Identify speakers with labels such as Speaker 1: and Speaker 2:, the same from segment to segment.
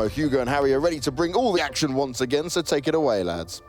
Speaker 1: Hugo and Harry are ready to bring all the action once again, so take it away, lads.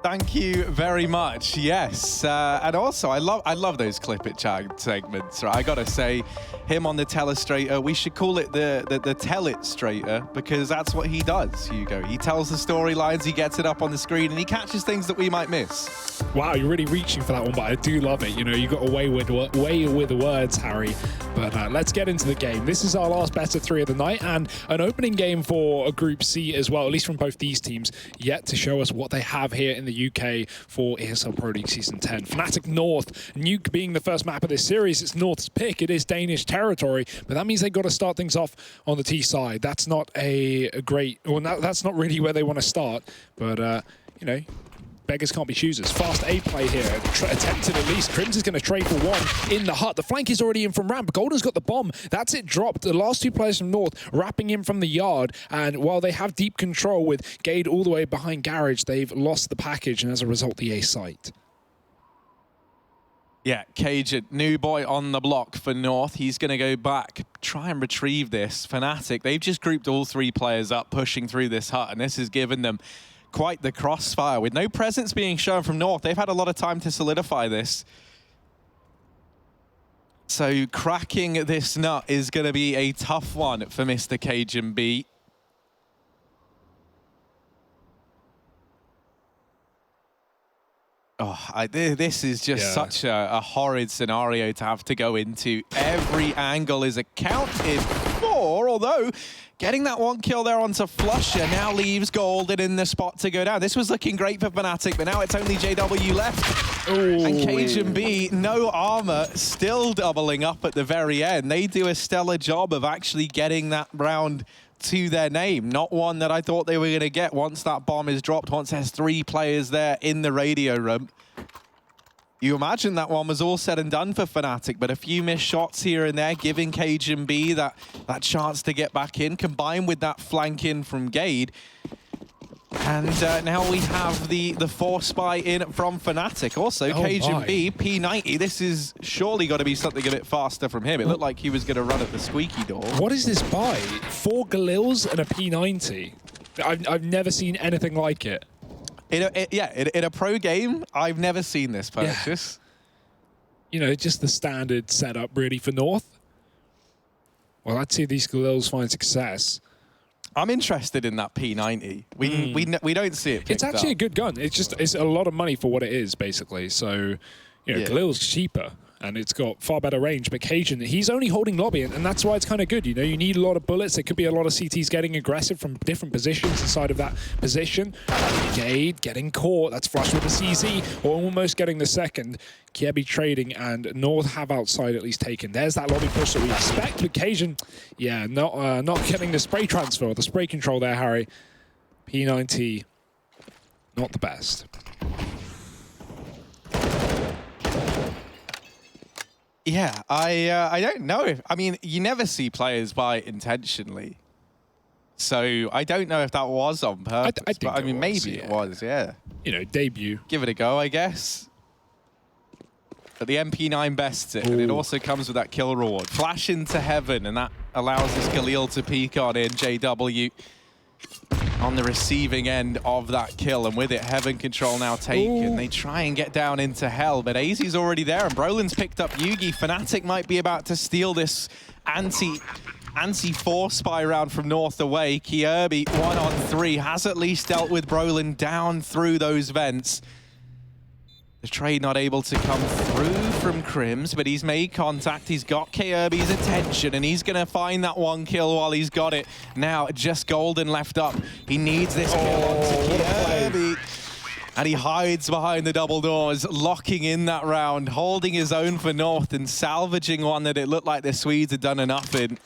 Speaker 2: Thank you very much. Yes, and also I love those clip it chat segments. Right? I gotta say, him on the telestrator, we should call it the tell it straighter, because that's what he does. Hugo, he tells the storylines, he gets it up on the screen, and he catches things that we might miss.
Speaker 3: Wow, you're really reaching for that one, but I do love it. You know, you got away with the words, Harry. But let's get into the game. This is our last best of 3 of the night, and an opening game for a Group C as well, at least from both these teams, yet to show us what they have here in the UK for ESL Pro League Season 10. Fnatic North, Nuke being the first map of this series. It's North's pick. It is Danish territory, but that means they've got to start things off on the T side. That's not a great, well, that's not really where they want to start, but, you know, beggars can't be choosers. Fast A play here, attempted at least. Crims is going to trade for one in the hut. The flank is already in from ramp. Golden's got the bomb. That's it dropped. The last 2 players from North wrapping in from the yard. And while they have deep control with Gade all the way behind Garage, they've lost the package and as a result, the A site.
Speaker 2: Yeah, Cajun, new boy on the block for North. He's going to go back, try and retrieve this. Fnatic, they've just grouped all 3 players up, pushing through this hut, and this has given them quite the crossfire. With no presence being shown from North, they've had a lot of time to solidify this. So cracking this nut is going to be a tough one for Mr. Cajun B. Oh, this is just such a horrid scenario to have to go into. Every angle is accounted for, although getting that 1 kill there onto Flusher now leaves Golden in the spot to go down. This was looking great for Fnatic, but now it's only JW left. Ooh. And Cajun B, no armor, still doubling up at the very end. They do a stellar job of actually getting that round to their name. Not one that I thought they were going to get once that bomb is dropped, once there's 3 players there in the radio room. You imagine that one was all said and done for Fnatic, but a few missed shots here and there, giving Cajun B that chance to get back in, combined with that flank in from Gade. And now we have the force spy in from Fnatic. Also, Cajun B, P90. This is surely got to be something a bit faster from him. It looked like he was going to run at the squeaky door.
Speaker 3: What is this buy? 4 Galils and a P90. I've never seen anything like it.
Speaker 2: In a pro game, I've never seen this purchase.
Speaker 3: Yeah. You know, just the standard setup really for North. Well, I'd see these Galils find success.
Speaker 2: I'm interested in that P90. We don't see it.
Speaker 3: It's actually a good gun. It's just it's a lot of money for what it is, basically. So, you know, Galil's cheaper and it's got far better range. But Cajun, he's only holding lobby, and that's why it's kind of good. You know, you need a lot of bullets. There could be a lot of CTs getting aggressive from different positions inside of that position. Gade getting caught. That's flush with the CZ, or almost getting the second. Kiebi trading, and North have outside at least taken. There's that lobby push that we expect. But Cajun, yeah, not getting the spray transfer, or the spray control there, Harry. P90, not the best.
Speaker 2: Yeah, I don't know if, I mean, you never see players buy intentionally. So I don't know if that was on purpose. I think but I mean, maybe it was, yeah.
Speaker 3: You know, debut.
Speaker 2: Give it a go, I guess. But the MP9 bests it, and it also comes with that kill reward. Flash into heaven, and that allows this Galil to peek on in. JW on the receiving end of that kill, and with it, heaven control now taken. They try and get down into hell, but AZ's already there, and Brolin's picked up Yugi. Fnatic might be about to steal this anti-force spy round from North away. Kiebi, 1-on-3, has at least dealt with Brolin down through those vents. The trade not able to come through from Crims, but he's made contact. He's got Kiebi's attention, and he's going to find that 1 kill while he's got it. Now, just Golden left up. He needs this kill onto Kiebi. And he hides behind the double doors, locking in that round, holding his own for North and salvaging one that it looked like the Swedes had done enough in.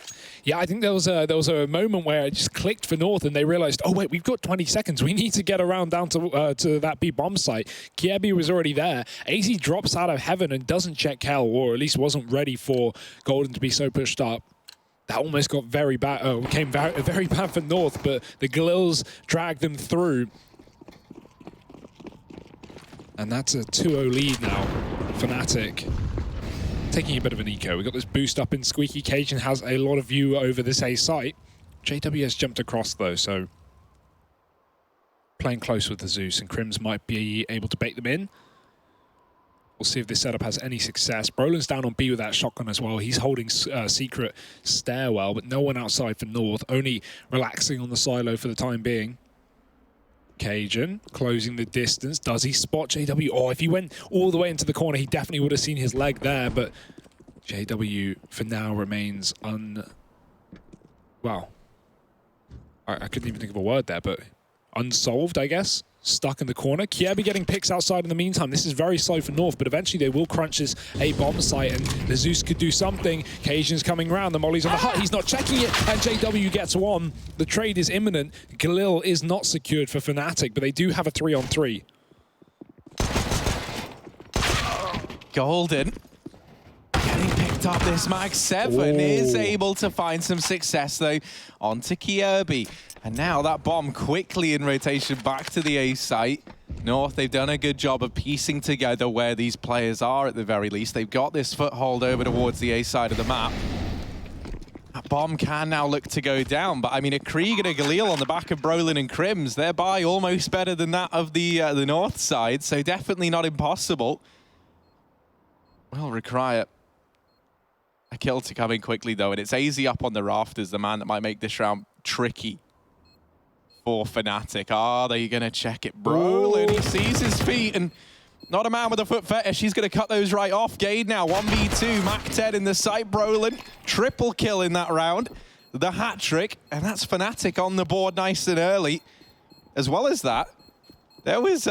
Speaker 3: Yeah, I think there was a moment where it just clicked for North, and they realized, oh wait, we've got 20 seconds. We need to get around down to that B bomb site. Kiebi was already there. AZ drops out of heaven and doesn't check hell, or at least wasn't ready for Golden to be so pushed up. That almost got very bad. Became very bad for North, but the Galils dragged them through. And that's a 2-0 lead now. Fnatic taking a bit of an eco. We got this boost up in Squeaky. Cajun has a lot of view over this A site. JW has jumped across though, so playing close with the Zeus, and Crims might be able to bait them in. We'll see if this setup has any success. Brolin's down on B with that shotgun as well. He's holding secret stairwell, but no one outside for North, only relaxing on the silo for the time being. Cajun closing the distance. Does he spot JW? Oh, if he went all the way into the corner, he definitely would have seen his leg there, but JW for now remains well, I couldn't even think of a word there, but unsolved, I guess. Stuck in the corner. Kiebi getting picks outside in the meantime. This is very slow for North, but eventually they will crunch this A bomb site, and the Zeus could do something. Cajun's coming round. The molly's on the hut. He's not checking it, and JW gets one. The trade is imminent. Galil is not secured for Fnatic, but they do have a 3-on-3.
Speaker 2: Golden getting picked up. This Mag 7 is able to find some success though onto Kiebi. And now that bomb quickly in rotation back to the A site. North, they've done a good job of piecing together where these players are at the very least. They've got this foothold over towards the A side of the map. That bomb can now look to go down, but I mean, a Krieg and a Galil on the back of Brolin and Crims, they're by almost better than that of the North side, so definitely not impossible. Will require a kill to come in quickly though, and it's AZ up on the rafters, the man that might make this round tricky for Fnatic. Are they going to check it? Brolin, he sees his feet, and not a man with a foot fetish. He's going to cut those right off. Gade now, 1v2, Mac 10 in the site. Brolin, triple kill in that round. The hat trick, and that's Fnatic on the board nice and early. As well as that, there was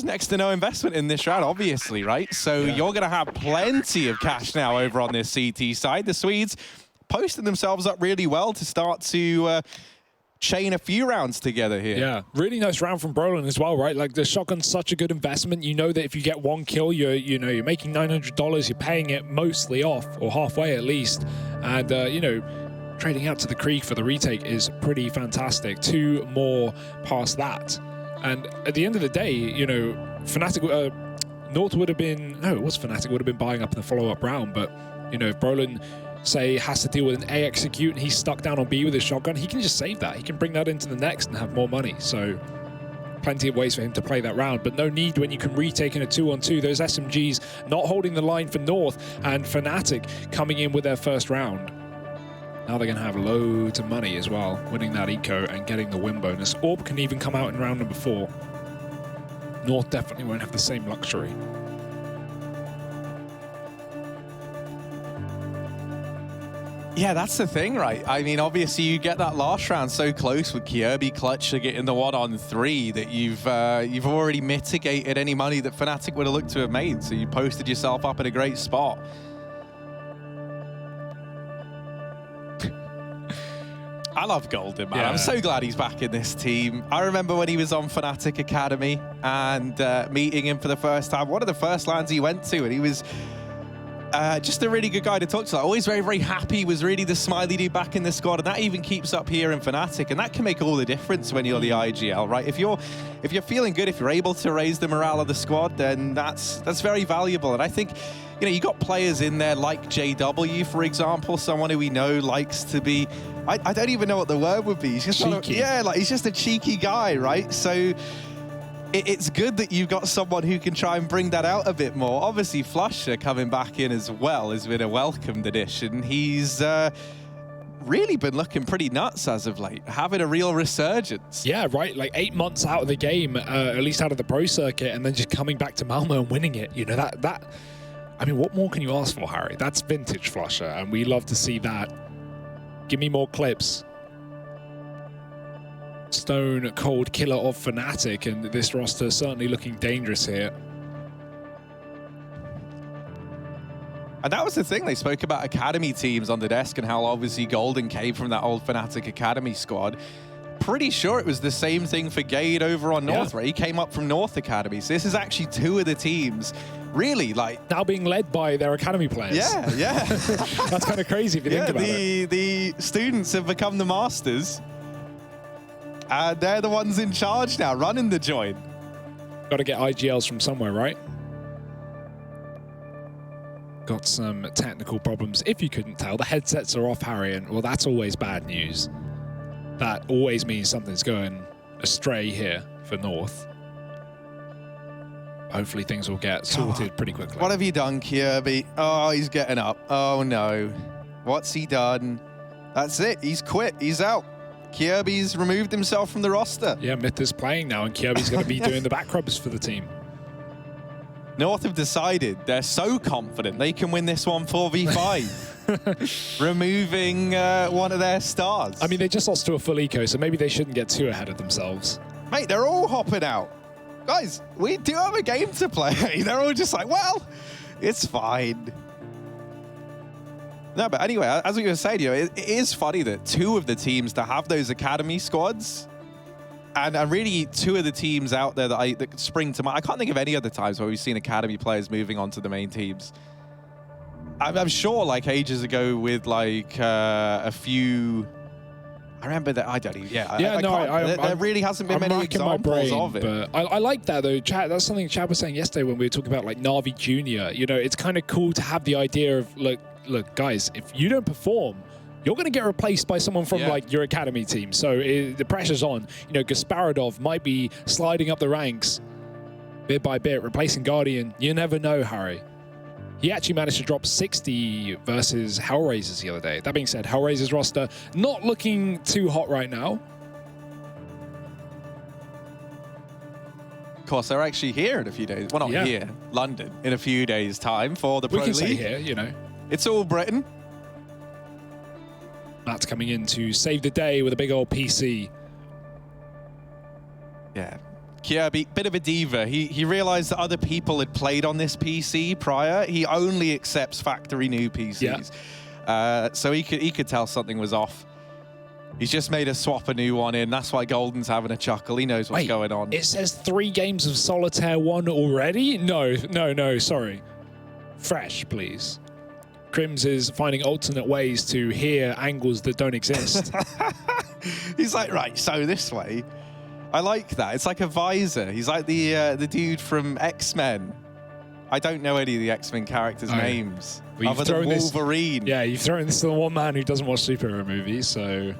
Speaker 2: next to no investment in this round, obviously, right? So you're going to have plenty of cash now over on this CT side. The Swedes posted themselves up really well to start to chain a few rounds together here. Yeah,
Speaker 3: really nice round from Brolin as well, right? Like, the shotgun's such a good investment. You know that if you get one kill, you're making $900. You're paying it mostly off, or halfway at least. And trading out to the Krieg for the retake is pretty fantastic. 2 more past that. And at the end of the day, Fnatic, North would have been, no, it was Fnatic would have been buying up in the follow-up round, but if Brolin, say, has to deal with an A execute and he's stuck down on B with his shotgun, he can just save that. He can bring that into the next and have more money. So plenty of ways for him to play that round, but no need when you can retake in a 2-on-2. Those SMGs not holding the line for North, and Fnatic coming in with their first round. Now they're going to have loads of money as well, winning that eco and getting the win bonus. Orb can even come out in round number 4. North definitely won't have the same luxury.
Speaker 2: Yeah, that's the thing, right? I mean, obviously you get that last round so close with Kiebi clutch to get in the 1-on-3 that you've already mitigated any money that Fnatic would have looked to have made. So you posted yourself up in a great spot. I love Golden, man. Yeah. I'm so glad he's back in this team. I remember when he was on Fnatic Academy and meeting him for the first time. One of the first lands he went to, and he was just a really good guy to talk to. Like, always very, very happy, was really the smiley dude back in the squad, and that even keeps up here in Fnatic, and that can make all the difference when you're the IGL, right? If you're feeling good, if you're able to raise the morale of the squad, then that's very valuable. And I think, you got players in there like JW, for example, someone who we know likes to be, I don't even know what the word would be. He's just
Speaker 3: cheeky.
Speaker 2: He's just a cheeky guy, right? So it's good that you've got someone who can try and bring that out a bit more. Obviously, Flusher coming back in as well has been a welcomed addition. He's really been looking pretty nuts as of late, having a real resurgence.
Speaker 3: Yeah, right. Like 8 months out of the game, at least out of the pro circuit, and then just coming back to Malmo and winning it. That. I mean, what more can you ask for, Harry? That's vintage Flusher, and we love to see that. Give me more clips. Stone cold killer of Fnatic, and this roster is certainly looking dangerous here.
Speaker 2: And that was the thing, they spoke about academy teams on the desk and how obviously Golden came from that old Fnatic academy squad. Pretty sure it was the same thing for Gade over on North, right? He came up from North Academy. So this is actually 2 of the teams really
Speaker 3: now being led by their academy players.
Speaker 2: Yeah.
Speaker 3: That's kind of crazy if you think about it.
Speaker 2: The students have become the masters. And they're the ones in charge now, running the joint.
Speaker 3: Got to get IGLs from somewhere, right? Got some technical problems. If you couldn't tell, the headsets are off, Harry, and well, that's always bad news. that always means something's going astray here for North. Hopefully things will get sorted pretty quickly.
Speaker 2: What have you done, Kirby? Oh, he's getting up. Oh no. What's he done? That's it. He's quit. He's out. Kirby's removed himself from the roster.
Speaker 3: Yeah, Myth is playing now, and Kirby's going to be doing the back rubs for the team.
Speaker 2: North have decided they're so confident they can win this one 4v5, removing one of their stars.
Speaker 3: I mean, they just lost to a full eco, so maybe they shouldn't get too ahead of themselves.
Speaker 2: Mate, they're all hopping out. Guys, we do have a game to play. They're all just like, well, it's fine. No, but anyway, as we were saying, you know, it is funny that two of the teams to have those academy squads, and really two of the teams out there that spring to mind. I can't think of any other times where we've seen academy players moving on to the main teams. I'm sure, like ages ago, with like a few. I remember that. I don't even. There really hasn't been many examples of it.
Speaker 3: But I like that though, Chad. That's something Chad was saying yesterday when we were talking about like Na'Vi Junior. You know, it's kind of cool to have the idea of look, guys, if you don't perform, you're going to get replaced by someone from like your academy team. So the pressure's on. You know, Gasparadov might be sliding up the ranks bit by bit, replacing Guardian. You never know, Harry. He actually managed to drop 60 versus Hellraisers the other day. That being said, Hellraisers roster not looking too hot right now.
Speaker 2: Of course, they're actually here in a few days. Well, not here, London, in a few days' time for the Pro League.
Speaker 3: We can say here, you know.
Speaker 2: It's all Britain.
Speaker 3: Matt's coming in to save the day with a big old PC.
Speaker 2: Yeah. Kirby, bit of a diva. He realized that other people had played on this PC prior. He only accepts factory new PCs. Yeah. So he could tell something was off. He's just made us swap a new one in. That's why Golden's having a chuckle. He knows what's going on.
Speaker 3: It says 3 games of Solitaire 1 already? No, sorry. Fresh, please. Crims is finding alternate ways to hear angles that don't exist.
Speaker 2: He's like, right, so this way. I like that. It's like a visor. He's like the dude from X-Men. I don't know any of the X-Men characters' names.
Speaker 3: Well,
Speaker 2: other than Wolverine.
Speaker 3: You've thrown this to the one man who doesn't watch superhero movies, so...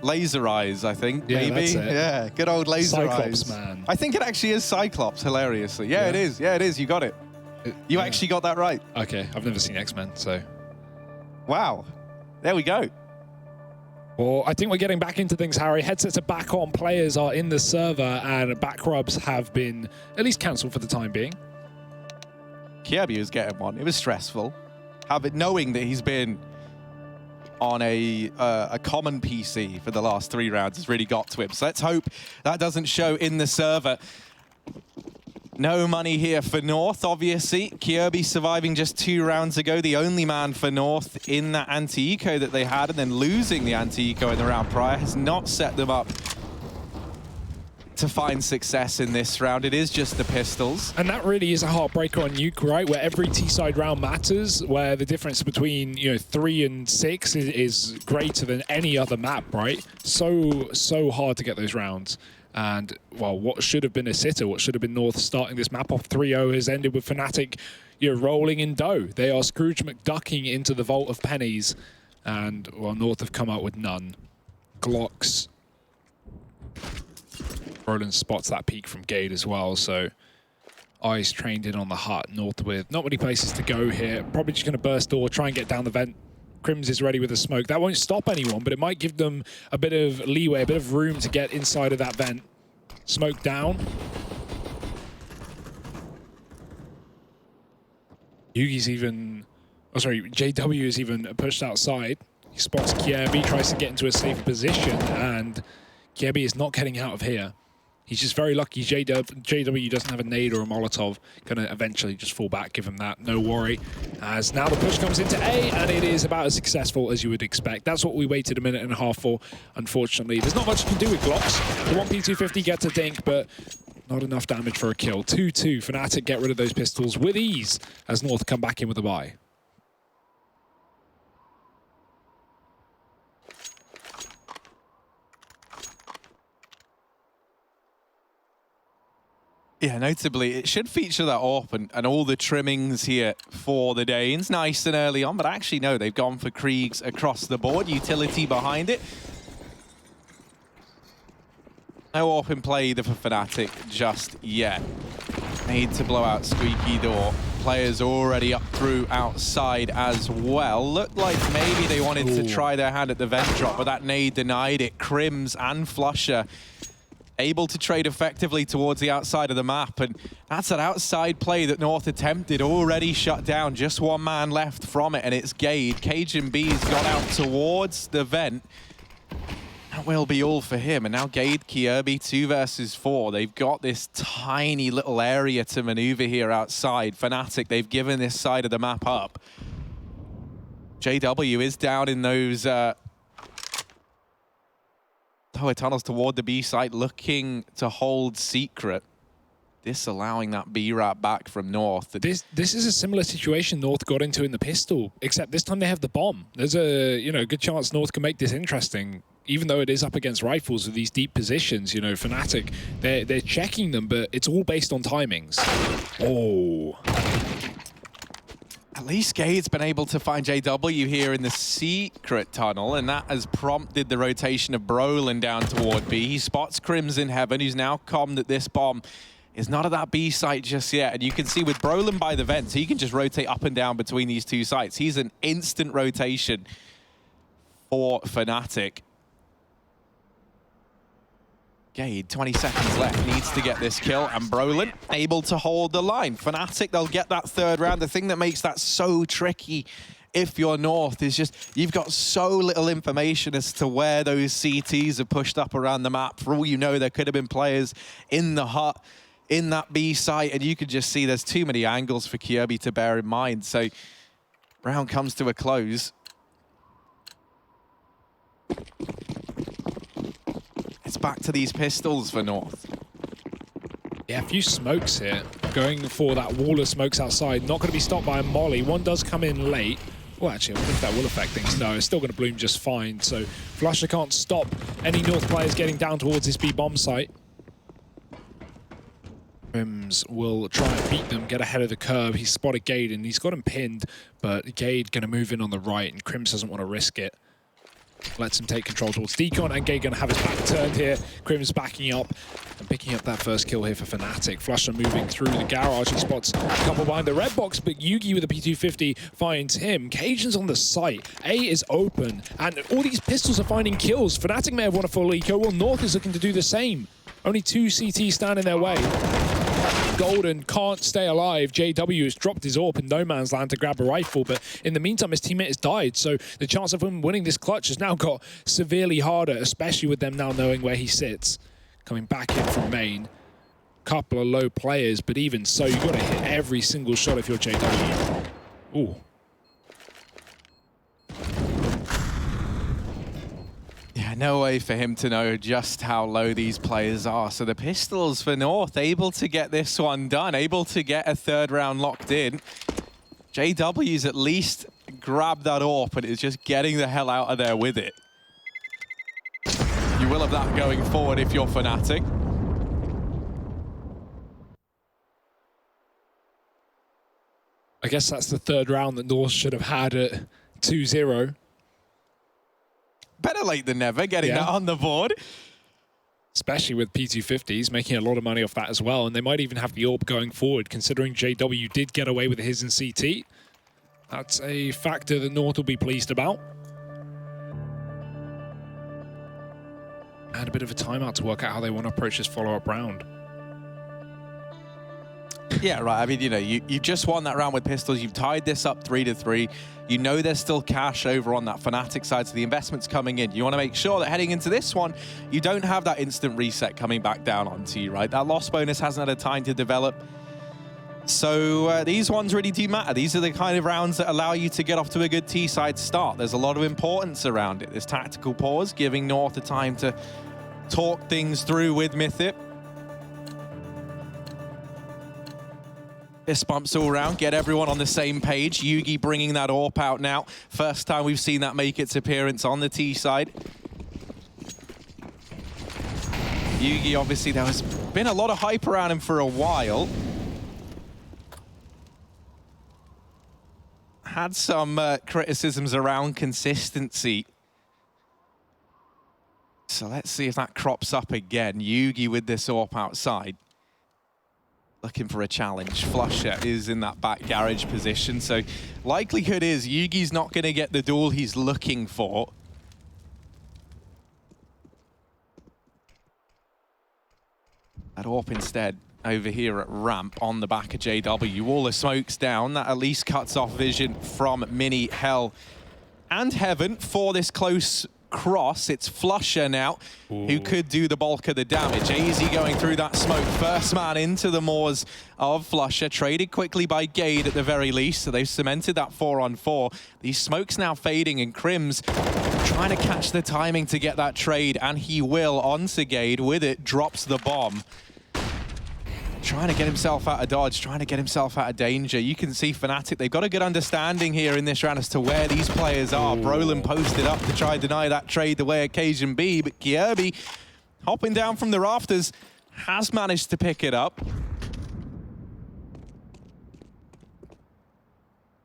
Speaker 2: Laser Eyes, I think, maybe.
Speaker 3: That's it.
Speaker 2: Yeah, good old Laser Eyes.
Speaker 3: Cyclops, man.
Speaker 2: I think it actually is Cyclops, hilariously. Yeah, it is. Yeah, it is. You got it. You actually got that right.
Speaker 3: Okay, I've never seen X-Men, so...
Speaker 2: Wow. There we go.
Speaker 3: Well, I think we're getting back into things, Harry. Headsets are back on, players are in the server, and back rubs have been at least cancelled for the time being.
Speaker 2: Kirby was getting one. It was stressful. Knowing that he's been on a common PC for the last 3 rounds has really got to him. So let's hope that doesn't show in the server. No money here for North, obviously. Kirby surviving just 2 rounds ago, the only man for North in that anti-eco that they had, and then losing the anti-eco in the round prior has not set them up to find success in this round. It is just the pistols.
Speaker 3: And that really is a heartbreaker on Nuke, right? Where every T-side round matters, where the difference between 3 and 6 is greater than any other map, right? So hard to get those rounds. And, well, what should have been a sitter, what should have been North starting this map off 3-0 has ended with Fnatic rolling in dough. They are Scrooge McDucking into the vault of pennies. And, well, North have come out with none. Glocks. Roland spots that peek from Gade as well, so eyes trained in on the hut. North with not many places to go here. Probably just going to burst door, try and get down the vent. Crims is ready with a smoke. That won't stop anyone, but it might give them a bit of leeway, a bit of room to get inside of that vent. Smoke down. Yugi's even... Oh, sorry, JW is even pushed outside. He spots Kirby, tries to get into a safe position, and Kirby is not getting out of here. He's just very lucky JW doesn't have a nade or a Molotov. Gonna eventually just fall back, give him that, no worry. As now the push comes into A, and it is about as successful as you would expect. That's what we waited a minute and a half for, unfortunately. There's not much you can do with Glocks. The 1P250 gets a dink, but not enough damage for a kill. 2-2, Fnatic get rid of those pistols with ease as North come back in with a buy.
Speaker 2: Yeah, notably, it should feature that AWP and all the trimmings here for the Danes. Nice and early on, but actually, no, they've gone for Kriegs across the board. Utility behind it. No AWP in play either for Fnatic just yet. Need to blow out Squeaky Door. Players already up through outside as well. Looked like maybe they wanted to try their hand at the vent drop, but that nade denied it. Crims and Flusher able to trade effectively towards the outside of the map, and that's an outside play that North attempted, already shut down. Just one man left from it, and it's Gade. Cajun B's got out towards the vent. That will be all for him. And now Gade, Kjaerbye, 2 versus 4. They've got this tiny little area to maneuver here outside. Fnatic, they've given this side of the map up. JW is down in those tower tunnels toward the B site, looking to hold secret, disallowing that B wrap back from North.
Speaker 3: This is a similar situation North got into in the pistol, except this time they have the bomb. There's a good chance North can make this interesting, even though it is up against rifles with these deep positions. Fnatic, they're checking them, but it's all based on timings. Oh.
Speaker 2: At least Gade's been able to find JW here in the secret tunnel, and that has prompted the rotation of Brolin down toward B. He spots Crims in heaven, who's now calmed that this bomb is not at that B site just yet. And you can see with Brolin by the vents, he can just rotate up and down between these 2 sites. He's an instant rotation for Fnatic. Gade, 20 seconds left, needs to get this kill, and Brolin able to hold the line. Fnatic, they'll get that 3rd round. The thing that makes that so tricky if you're North is just you've got so little information as to where those CTs are pushed up around the map. For all you know, there could have been players in the hut, in that B site, and you could just see there's too many angles for Kjaerbye to bear in mind. So round comes to a close. It's back to these pistols for North.
Speaker 3: Yeah, a few smokes here. Going for that wall of smokes outside. Not going to be stopped by a molly. One does come in late. Well, actually, I wonder if that will affect things. No, it's still going to bloom just fine. So Flusher can't stop any North players getting down towards this B bomb site. Crims will try and beat them, get ahead of the curve. He's spotted Gade and he's got him pinned, but Gade going to move in on the right, and Crims doesn't want to risk it. Lets him take control towards Deacon, and Gade going to have his back turned here. Crims backing up and picking up that first kill here for Fnatic. Flusher moving through the garage. He spots a couple behind the red box, but Yugi with a P250 finds him. Cajun's on the site. A is open, and all these pistols are finding kills. Fnatic may have won a full eco. Well, North is looking to do the same. Only 2 CTs stand in their way. Golden can't stay alive. JW has dropped his AWP in no man's land to grab a rifle, but in the meantime, his teammate has died, so the chance of him winning this clutch has now got severely harder, especially with them now knowing where he sits. Coming back in from main. Couple of low players, but even so, you've got to hit every single shot if you're JW. Ooh.
Speaker 2: Yeah, no way for him to know just how low these players are. So the pistols for North able to get this one done, able to get a 3rd round locked in. JW's at least grabbed that AWP and is just getting the hell out of there with it. You will have that going forward if you're Fnatic.
Speaker 3: I guess that's the 3rd round that North should have had at 2-0.
Speaker 2: Better late than never, getting that on the board.
Speaker 3: Especially with P250s, making a lot of money off that as well. And they might even have the AWP going forward, considering JW did get away with his in CT. That's a factor that North will be pleased about. And a bit of a timeout to work out how they want to approach this follow-up round.
Speaker 2: Yeah, right. I mean, you just won that round with pistols. You've tied this up 3-3. You know there's still cash over on that Fnatic side, so the investment's coming in. You want to make sure that heading into this one, you don't have that instant reset coming back down onto you, right? That loss bonus hasn't had a time to develop. So these ones really do matter. These are the kind of rounds that allow you to get off to a good T-side start. There's a lot of importance around it. This tactical pause, giving North the time to talk things through with Mythic. Fist bumps all around, get everyone on the same page. Yugi bringing that AWP out now. First time we've seen that make its appearance on the T side. Yugi, obviously, there has been a lot of hype around him for a while. Had some criticisms around consistency. So let's see if that crops up again. Yugi with this AWP outside. Looking for a challenge. Flusher is in that back garage position, so likelihood is Yugi's not going to get the duel he's looking for. At AWP instead, over here at ramp on the back of JW. All the smoke's down. That at least cuts off vision from Mini, Hell, and Heaven for this close cross. It's Flusher now, who could do the bulk of the damage. AZ going through that smoke. First man into the moors of Flusher. Traded quickly by Gade at the very least, so they've cemented that 4-on-4. These smokes now fading, and Crims trying to catch the timing to get that trade, and he will onto Gade. With it, drops the bomb. Trying to get himself out of dodge, trying to get himself out of danger. You can see Fnatic, they've got a good understanding here in this round as to where these players are. Brolin posted up to try and deny that trade the way occasion be, but Kierby, hopping down from the rafters, has managed to pick it up.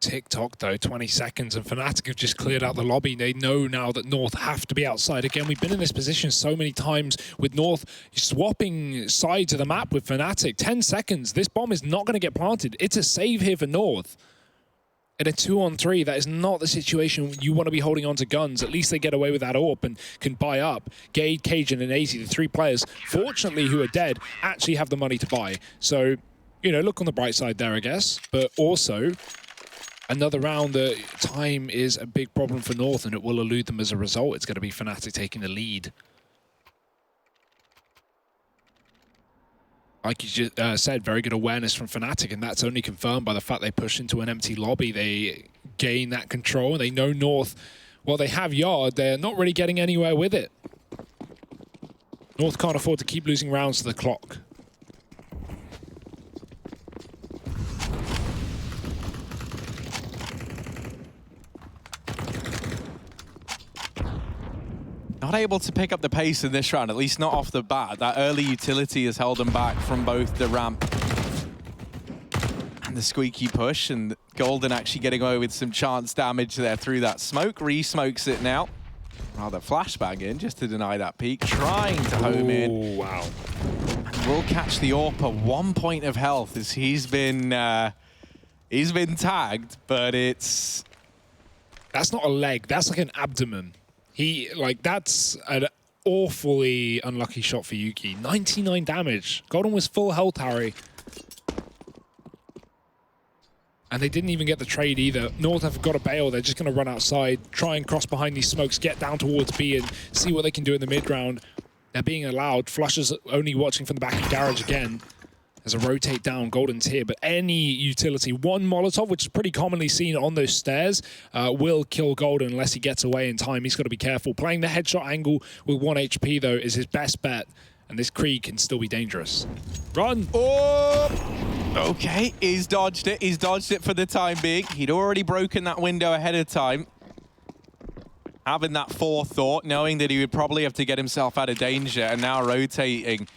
Speaker 3: TikTok though, 20 seconds, and Fnatic have just cleared out the lobby. They know now that North have to be outside. Again, we've been in this position so many times with North swapping sides of the map with Fnatic. 10 seconds, this bomb is not going to get planted. It's a save here for North. In a 2-on-3, that is not the situation you want to be holding on to guns. At least they get away with that AWP and can buy up. Gade, Cajun, and AZ, the three players, fortunately, who are dead, actually have the money to buy. So, you know, look on the bright side there, I guess. But also, another round, the time is a big problem for North, and it will elude them as a result. It's going to be Fnatic taking the lead. Like you just said, very good awareness from Fnatic, and that's only confirmed by the fact they push into an empty lobby. They gain that control. They know North, well, they have Yard. They're not really getting anywhere with it. North can't afford to keep losing rounds to the clock.
Speaker 2: Not able to pick up the pace in this round, at least not off the bat. That early utility has held them back from both the ramp and the squeaky push, and Golden actually getting away with some chance damage there through that smoke. Re-smokes it now. Rather flashbang in just to deny that peek. Trying to home in.
Speaker 3: Wow.
Speaker 2: And will catch the AWP. 1 point of health as he's been tagged, but it's...
Speaker 3: That's not a leg, that's like an abdomen. That's an awfully unlucky shot for Yuki. 99 damage. Golden was full health, Harry. And they didn't even get the trade either. North have got a bail. They're just going to run outside, try and cross behind these smokes, get down towards B and see what they can do in the mid-round. They're being allowed. Flusher's only watching from the back of garage again. There's a rotate down, Golden's here, but any utility, one Molotov, which is pretty commonly seen on those stairs, will kill Golden unless he gets away in time. He's got to be careful. Playing the headshot angle with 1 HP, though, is his best bet, and this Krieg can still be dangerous. Run!
Speaker 2: Oh! Okay, he's dodged it. He's dodged it for the time being. He'd already broken that window ahead of time. Having that forethought, knowing that he would probably have to get himself out of danger, and now rotating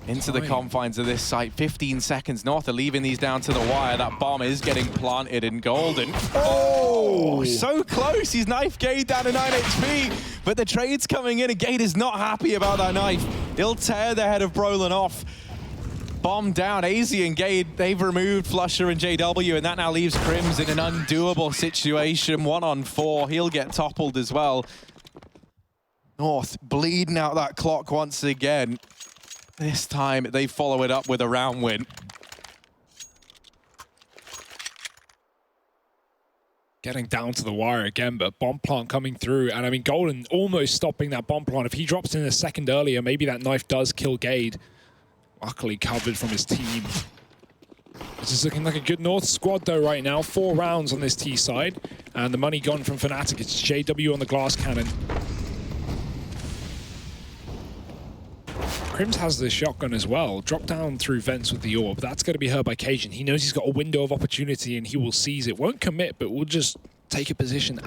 Speaker 2: into the confines of this site. 15 seconds. North are leaving these down to the wire. That bomb is getting planted in Golden. Oh, so close. He's knifed Gade down to 9 HP, but the trade's coming in, and Gade is not happy about that knife. He'll tear the head of Brolin off. Bomb down. AZ and Gade, they've removed Flusher and JW, and that now leaves Crims in an undoable situation. 1-on-4. He'll get toppled as well. North bleeding out that clock once again. This time, they follow it up with a round win.
Speaker 3: Getting down to the wire again, but bomb plant coming through. And I mean, Golden almost stopping that bomb plant. If he drops in a second earlier, maybe that knife does kill Gade. Luckily covered from his team. This is looking like a good North squad, though, right now. 4 rounds on this T side. And the money gone from Fnatic. It's JW on the glass cannon. Crims has the shotgun as well. Drop down through vents with the AWP. That's going to be heard by Cajun. He knows he's got a window of opportunity and he will seize it. Won't commit, but will just take a position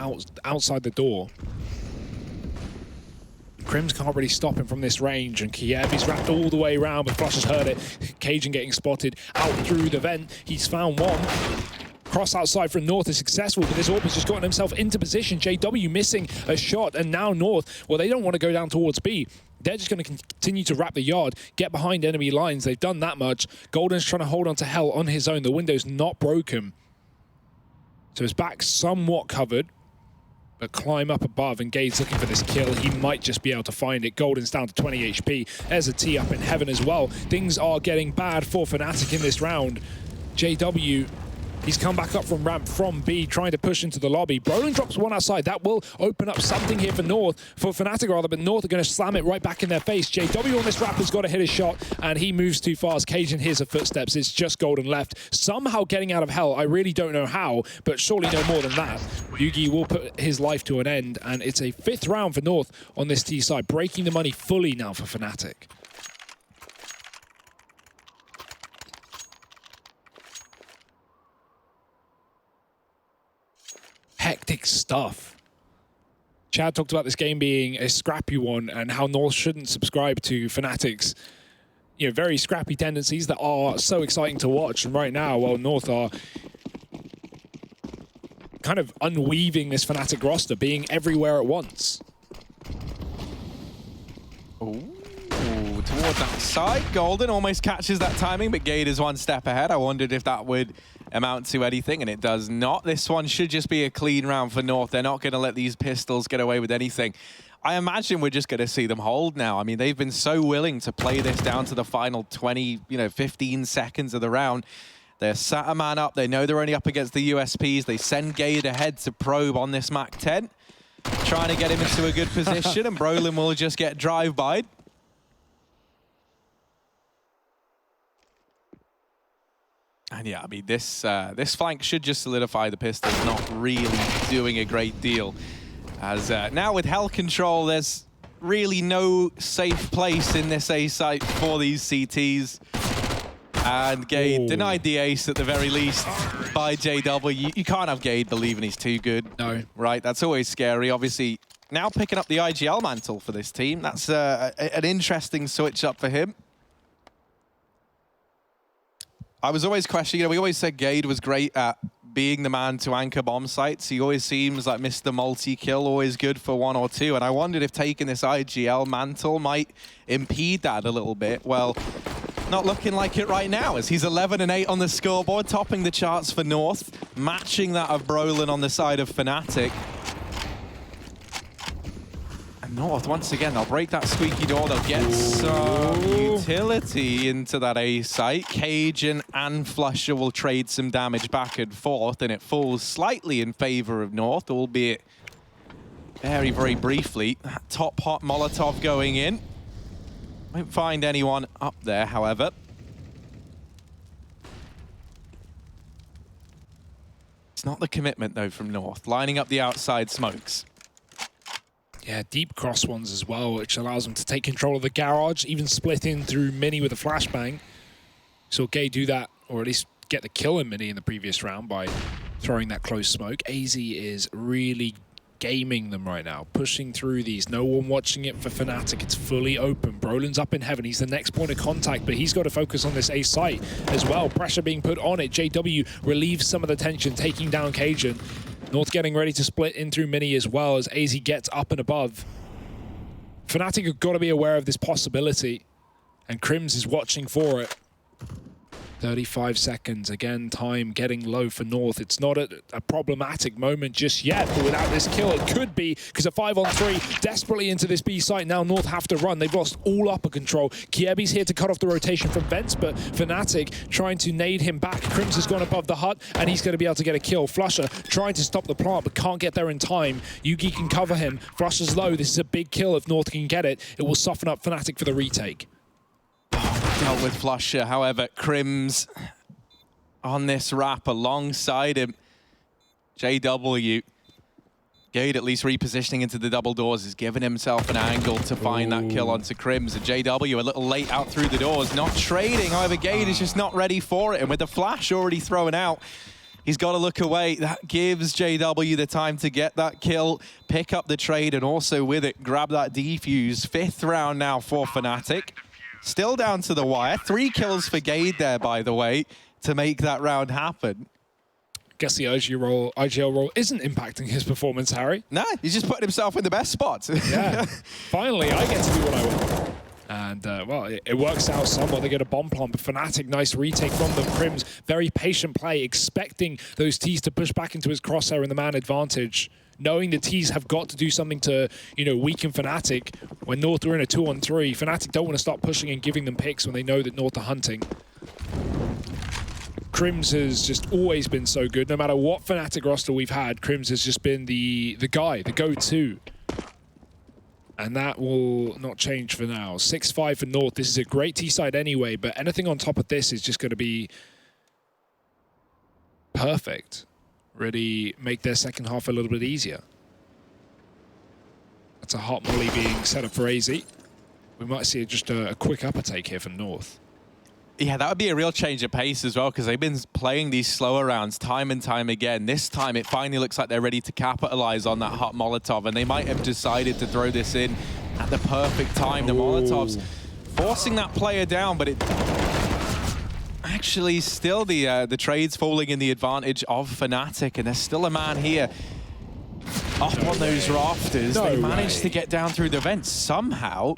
Speaker 3: outside the door. Crims can't really stop him from this range, and Kievi's wrapped all the way around, but Flush has heard it. Cajun getting spotted out through the vent. He's found one. Cross outside from North is successful, but this AWP has just gotten himself into position. JW missing a shot, and now North, well, they don't want to go down towards B. They're just going to continue to wrap the yard, get behind enemy lines. They've done that much. Golden's trying to hold on to Hell on his own. The window's not broken. So his back's somewhat covered, but climb up above, and Gade's looking for this kill. He might just be able to find it. Golden's down to 20 HP. There's a T up in heaven as well. Things are getting bad for Fnatic in this round. JW, he's come back up from ramp from B, trying to push into the lobby. Brolin drops one outside. That will open up something here for Fnatic rather, but North are going to slam it right back in their face. JW on this ramp has got to hit his shot, and he moves too fast. Cajun hears the footsteps. It's just Golden left. Somehow getting out of Hell. I really don't know how, but surely no more than that. Yugi will put his life to an end, and it's a 5th round for North on this T side, breaking the money fully now for Fnatic. Hectic stuff. Chad talked about this game being a scrappy one and how North shouldn't subscribe to Fnatic's, very scrappy tendencies that are so exciting to watch. And right now, well, North are kind of unweaving this Fnatic roster, being everywhere at once.
Speaker 2: Ooh, towards that side. Golden almost catches that timing, but Gade is one step ahead. I wondered if that would amount to anything, and it does not. This one should just be a clean round for North. They're not going to let these pistols get away with anything. I imagine we're just going to see them hold now. I mean, they've been so willing to play this down to the final 20, 15 seconds of the round. They're sat a man up. They know they're only up against the USPs. They send Gade ahead to probe on this Mach 10, trying to get him into a good position, and Brolin will just get drive-by'd. And yeah, I mean, this flank should just solidify the pistols, not really doing a great deal. As now with Hell control, there's really no safe place in this A site for these CTs. And Gade denied the ace at the very least by JW. You can't have Gade believing he's too good. No. Right, that's always scary. Obviously, now picking up the IGL mantle for this team. That's an interesting switch up for him. I was always questioning, we always said Gade was great at being the man to anchor bomb sites. He always seems like Mr. Multi-kill, always good for 1 or 2. And I wondered if taking this IGL mantle might impede that a little bit. Well, not looking like it right now, as he's 11 and 8 on the scoreboard, topping the charts for North, matching that of Brolin on the side of Fnatic. North, once again, they'll break that squeaky door. They'll get some utility into that A site. Cajun and Flusher will trade some damage back and forth, and it falls slightly in favor of North, albeit very, very briefly. That top hot Molotov going in. Won't find anyone up there, however. It's not the commitment, though, from North. Lining up the outside smokes.
Speaker 3: Yeah, deep cross ones as well, which allows them to take control of the garage, even split in through Mini with a flashbang. Saw Gay do that, or at least get the kill in Mini in the previous round by throwing that close smoke. AZ is really gaming them right now, pushing through these. No one watching it for Fnatic. It's fully open. Brolin's up in heaven. He's the next point of contact, but he's got to focus on this A site as well. Pressure being put on it. JW relieves some of the tension, taking down Cajun. North getting ready to split in through Mini as well as AZ gets up and above. Fnatic have got to be aware of this possibility, and Crims is watching for it. 35 seconds, again, time getting low for North. It's not a problematic moment just yet, but without this kill, it could be, because a 5-on-3, desperately into this B site. Now North have to run. They've lost all upper control. Kiebi's here to cut off the rotation from Vents, but Fnatic trying to nade him back. Crims has gone above the hut, and he's going to be able to get a kill. Flusher trying to stop the plant, but can't get there in time. Yugi can cover him. Flusher's low. This is a big kill. If North can get it, it will soften up Fnatic for the retake.
Speaker 2: Dealt with Flusher, however, Crims on this wrap alongside him. JW, Gade at least repositioning into the double doors, is giving himself an angle to find that kill onto Crims. And JW a little late out through the doors, not trading. However, Gade is just not ready for it. And with the flash already thrown out, he's got to look away. That gives JW the time to get that kill, pick up the trade, and also with it, grab that defuse. 5th round now for Fnatic. Still down to the wire. 3 kills for Gade there, by the way, to make that round happen.
Speaker 3: Guess the IGL role isn't impacting his performance, Harry.
Speaker 2: No, he's just putting himself in the best spots.
Speaker 3: Yeah. Finally, I get to do what I want. And, well, it works out somewhat. They get a bomb plant, but Fnatic, nice retake from them. Crim's very patient play, expecting those T's to push back into his crosshair and the man advantage. Knowing the T's have got to do something to, you know, weaken Fnatic. When North are in a 2-on-3, Fnatic don't want to start pushing and giving them picks when they know that North are hunting. Crims has just always been so good. No matter what Fnatic roster we've had, Crims has just been the guy, the go-to. And that will not change for now. 6-5 for North. This is a great T-side anyway, but anything on top of this is just going to be perfect. Really make their second half a little bit easier. That's a hot molly being set up for AZ. We might see just a quick upper take here from North.
Speaker 2: Yeah, that would be a real change of pace as well, because they've been playing these slower rounds time and time again. This time, it finally looks like they're ready to capitalize on that hot Molotov, and they might have decided to throw this in at the perfect time. The Molotov's forcing that player down, but it actually still the trade's falling in the advantage of Fnatic, and there's still a man here up on those rafters. They managed to get down through the vents somehow.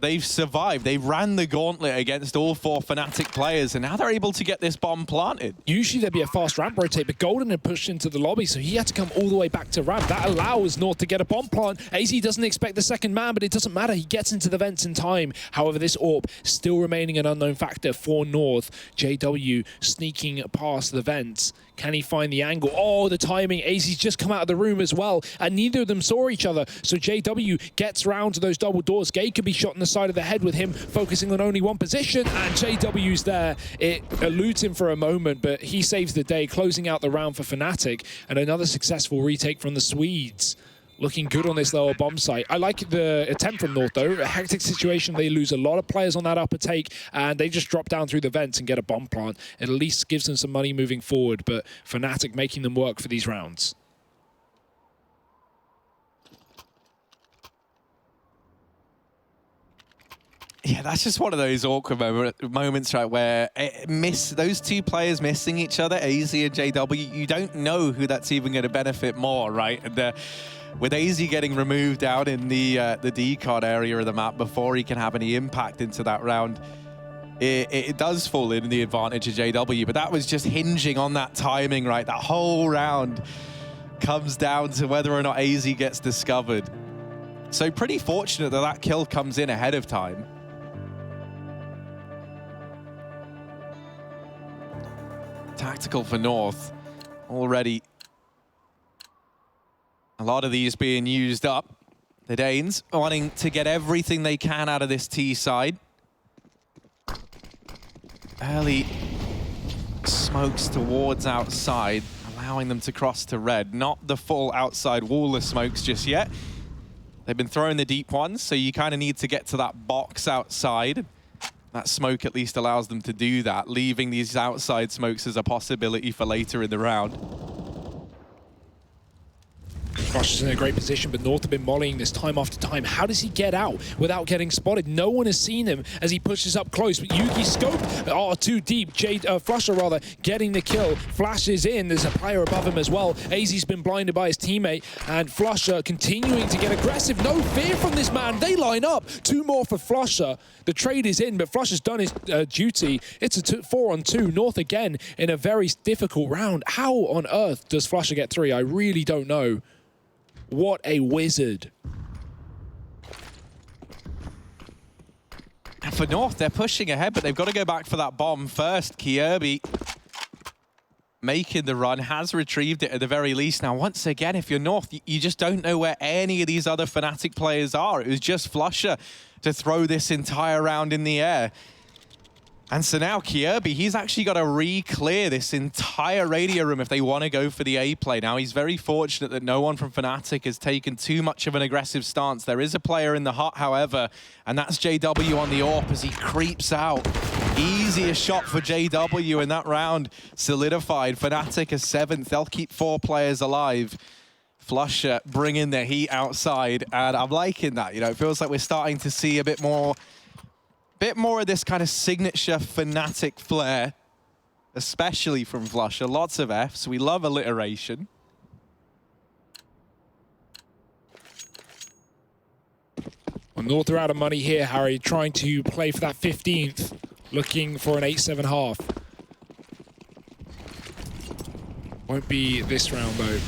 Speaker 2: They've survived. They ran the gauntlet against all 4 Fnatic players, and now they're able to get this bomb planted.
Speaker 3: Usually there'd be a fast ramp rotate, but Golden had pushed into the lobby, so he had to come all the way back to ramp. That allows North to get a bomb plant. AZ doesn't expect the second man, but it doesn't matter. He gets into the vents in time. However, this AWP still remaining an unknown factor for North. JW sneaking past the vents. Can he find the angle? Oh, the timing. AZ's just come out of the room as well, and neither of them saw each other. So JW gets round to those double doors. Gay could be shot in the side of the head with him focusing on only one position, and JW's there. It eludes him for a moment, but he saves the day, closing out the round for Fnatic, and another successful retake from the Swedes. Looking good on this lower bomb site. I like the attempt from North, though. A hectic situation. They lose a lot of players on that upper take, and they just drop down through the vents and get a bomb plant. It at least gives them some money moving forward, but Fnatic making them work for these rounds.
Speaker 2: Yeah, that's just one of those awkward moments, right, where those 2 players missing each other, AZ and JW, you don't know who that's even going to benefit more, right? And with AZ getting removed out in the D-card area of the map before he can have any impact into that round, it does fall in the advantage of JW, but that was just hinging on that timing, right? That whole round comes down to whether or not AZ gets discovered. So pretty fortunate that that kill comes in ahead of time. Tactical for North already. A lot of these being used up. The Danes wanting to get everything they can out of this T side. Early smokes towards outside, allowing them to cross to red. Not the full outside wall of smokes just yet. They've been throwing the deep ones, so you kind of need to get to that box outside. That smoke at least allows them to do that, leaving these outside smokes as a possibility for later in the round.
Speaker 3: Flush is in a great position, but North have been mollying this time after time. How does he get out without getting spotted? No one has seen him as he pushes up close, but Yuki scope, too deep. Flusher rather, getting the kill. Flashes in, there's a player above him as well. AZ's been blinded by his teammate, and Flusher continuing to get aggressive. No fear from this man, they line up. 2 more for Flusher. The trade is in, but Flusher's done his duty. It's a 4-on-2, North again in a very difficult round. How on earth does Flusher get 3? I really don't know. What a wizard.
Speaker 2: And for North, they're pushing ahead, but they've got to go back for that bomb first. Kirby making the run, has retrieved it at the very least. Now, once again, if you're North, you just don't know where any of these other Fnatic players are. It was just Flusher to throw this entire round in the air. And so now Kirby, he's actually got to re-clear this entire radio room if they want to go for the A play. Now, he's very fortunate that no one from Fnatic has taken too much of an aggressive stance. There is a player in the hut, however, and that's JW on the AWP as he creeps out. Easier shot for JW in that round solidified. Fnatic is 7th. They'll keep 4 players alive. Flusher bringing the heat outside, and I'm liking that. You know, it feels like we're starting to see a bit more of this kind of signature Fnatic flair. especially from Flusher. Lots of Fs. We love alliteration.
Speaker 3: Well, North are out of money here, Harry, trying to play for that 15th, looking for an 8-7 half. Won't be this round, though.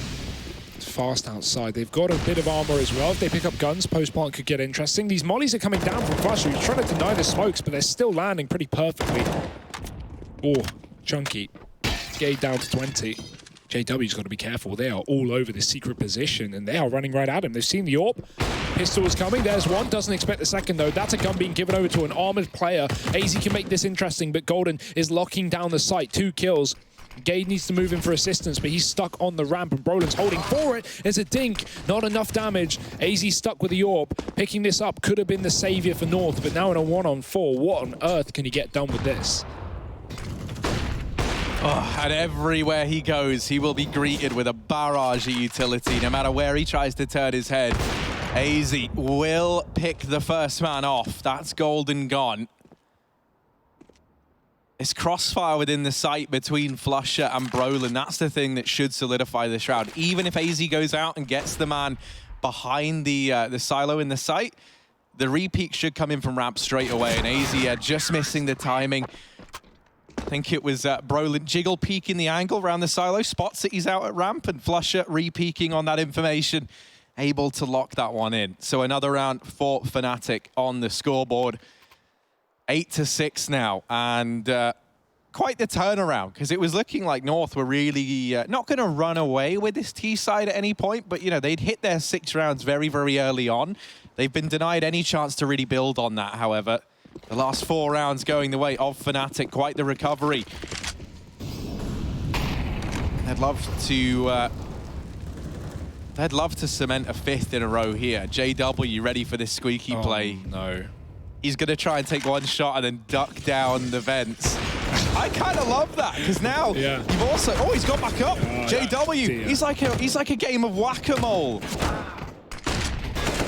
Speaker 3: It's fast outside. They've got a bit of armor as well. If they pick up guns, post-plant could get interesting. These mollies are coming down from Flusher. He's trying to deny the smokes, but they're still landing pretty perfectly. Oh, chunky. Gade down to 20. JW's got to be careful. They are all over this secret position, and they are running right at him. They've seen the AWP. Pistol is coming. There's one. Doesn't expect the second, though. That's a gun being given over to an armored player. AZ can make this interesting, but Golden is locking down the site. 2 kills. Gade needs to move in for assistance, but he's stuck on the ramp, and Brolin's holding for it. It's a dink. Not enough damage. AZ stuck with the AWP. Picking this up could have been the savior for North, but now in a 1-on-4, what on earth can he get done with this?
Speaker 2: Oh, and everywhere he goes, he will be greeted with a barrage of utility, no matter where he tries to turn his head. AZ will pick the first man off. That's Golden gone. It's crossfire within the site between Flusher and Brolin. That's the thing that should solidify this round. Even if AZ goes out and gets the man behind the silo in the site, the repeat should come in from ramp straight away. And AZ just missing the timing. I think it was Brolin jiggle peeking the angle around the silo, spots that he's out at ramp, and Flusher re-peeking on that information, able to lock that one in. So another round for Fnatic on the scoreboard. 8-6 now, and quite the turnaround, because it was looking like North were really not going to run away with this T side at any point, but you know, they'd hit their 6 rounds very, very early on. They've been denied any chance to really build on that, however. The last 4 rounds going the way of Fnatic, quite the recovery. They'd love to cement a 5th in a row here. JW ready for this squeaky play.
Speaker 3: No.
Speaker 2: He's going to try and take 1 shot and then duck down the vents. I kind of love that, because now you've also... Oh, he's got back up. JW, he's like a game of whack-a-mole.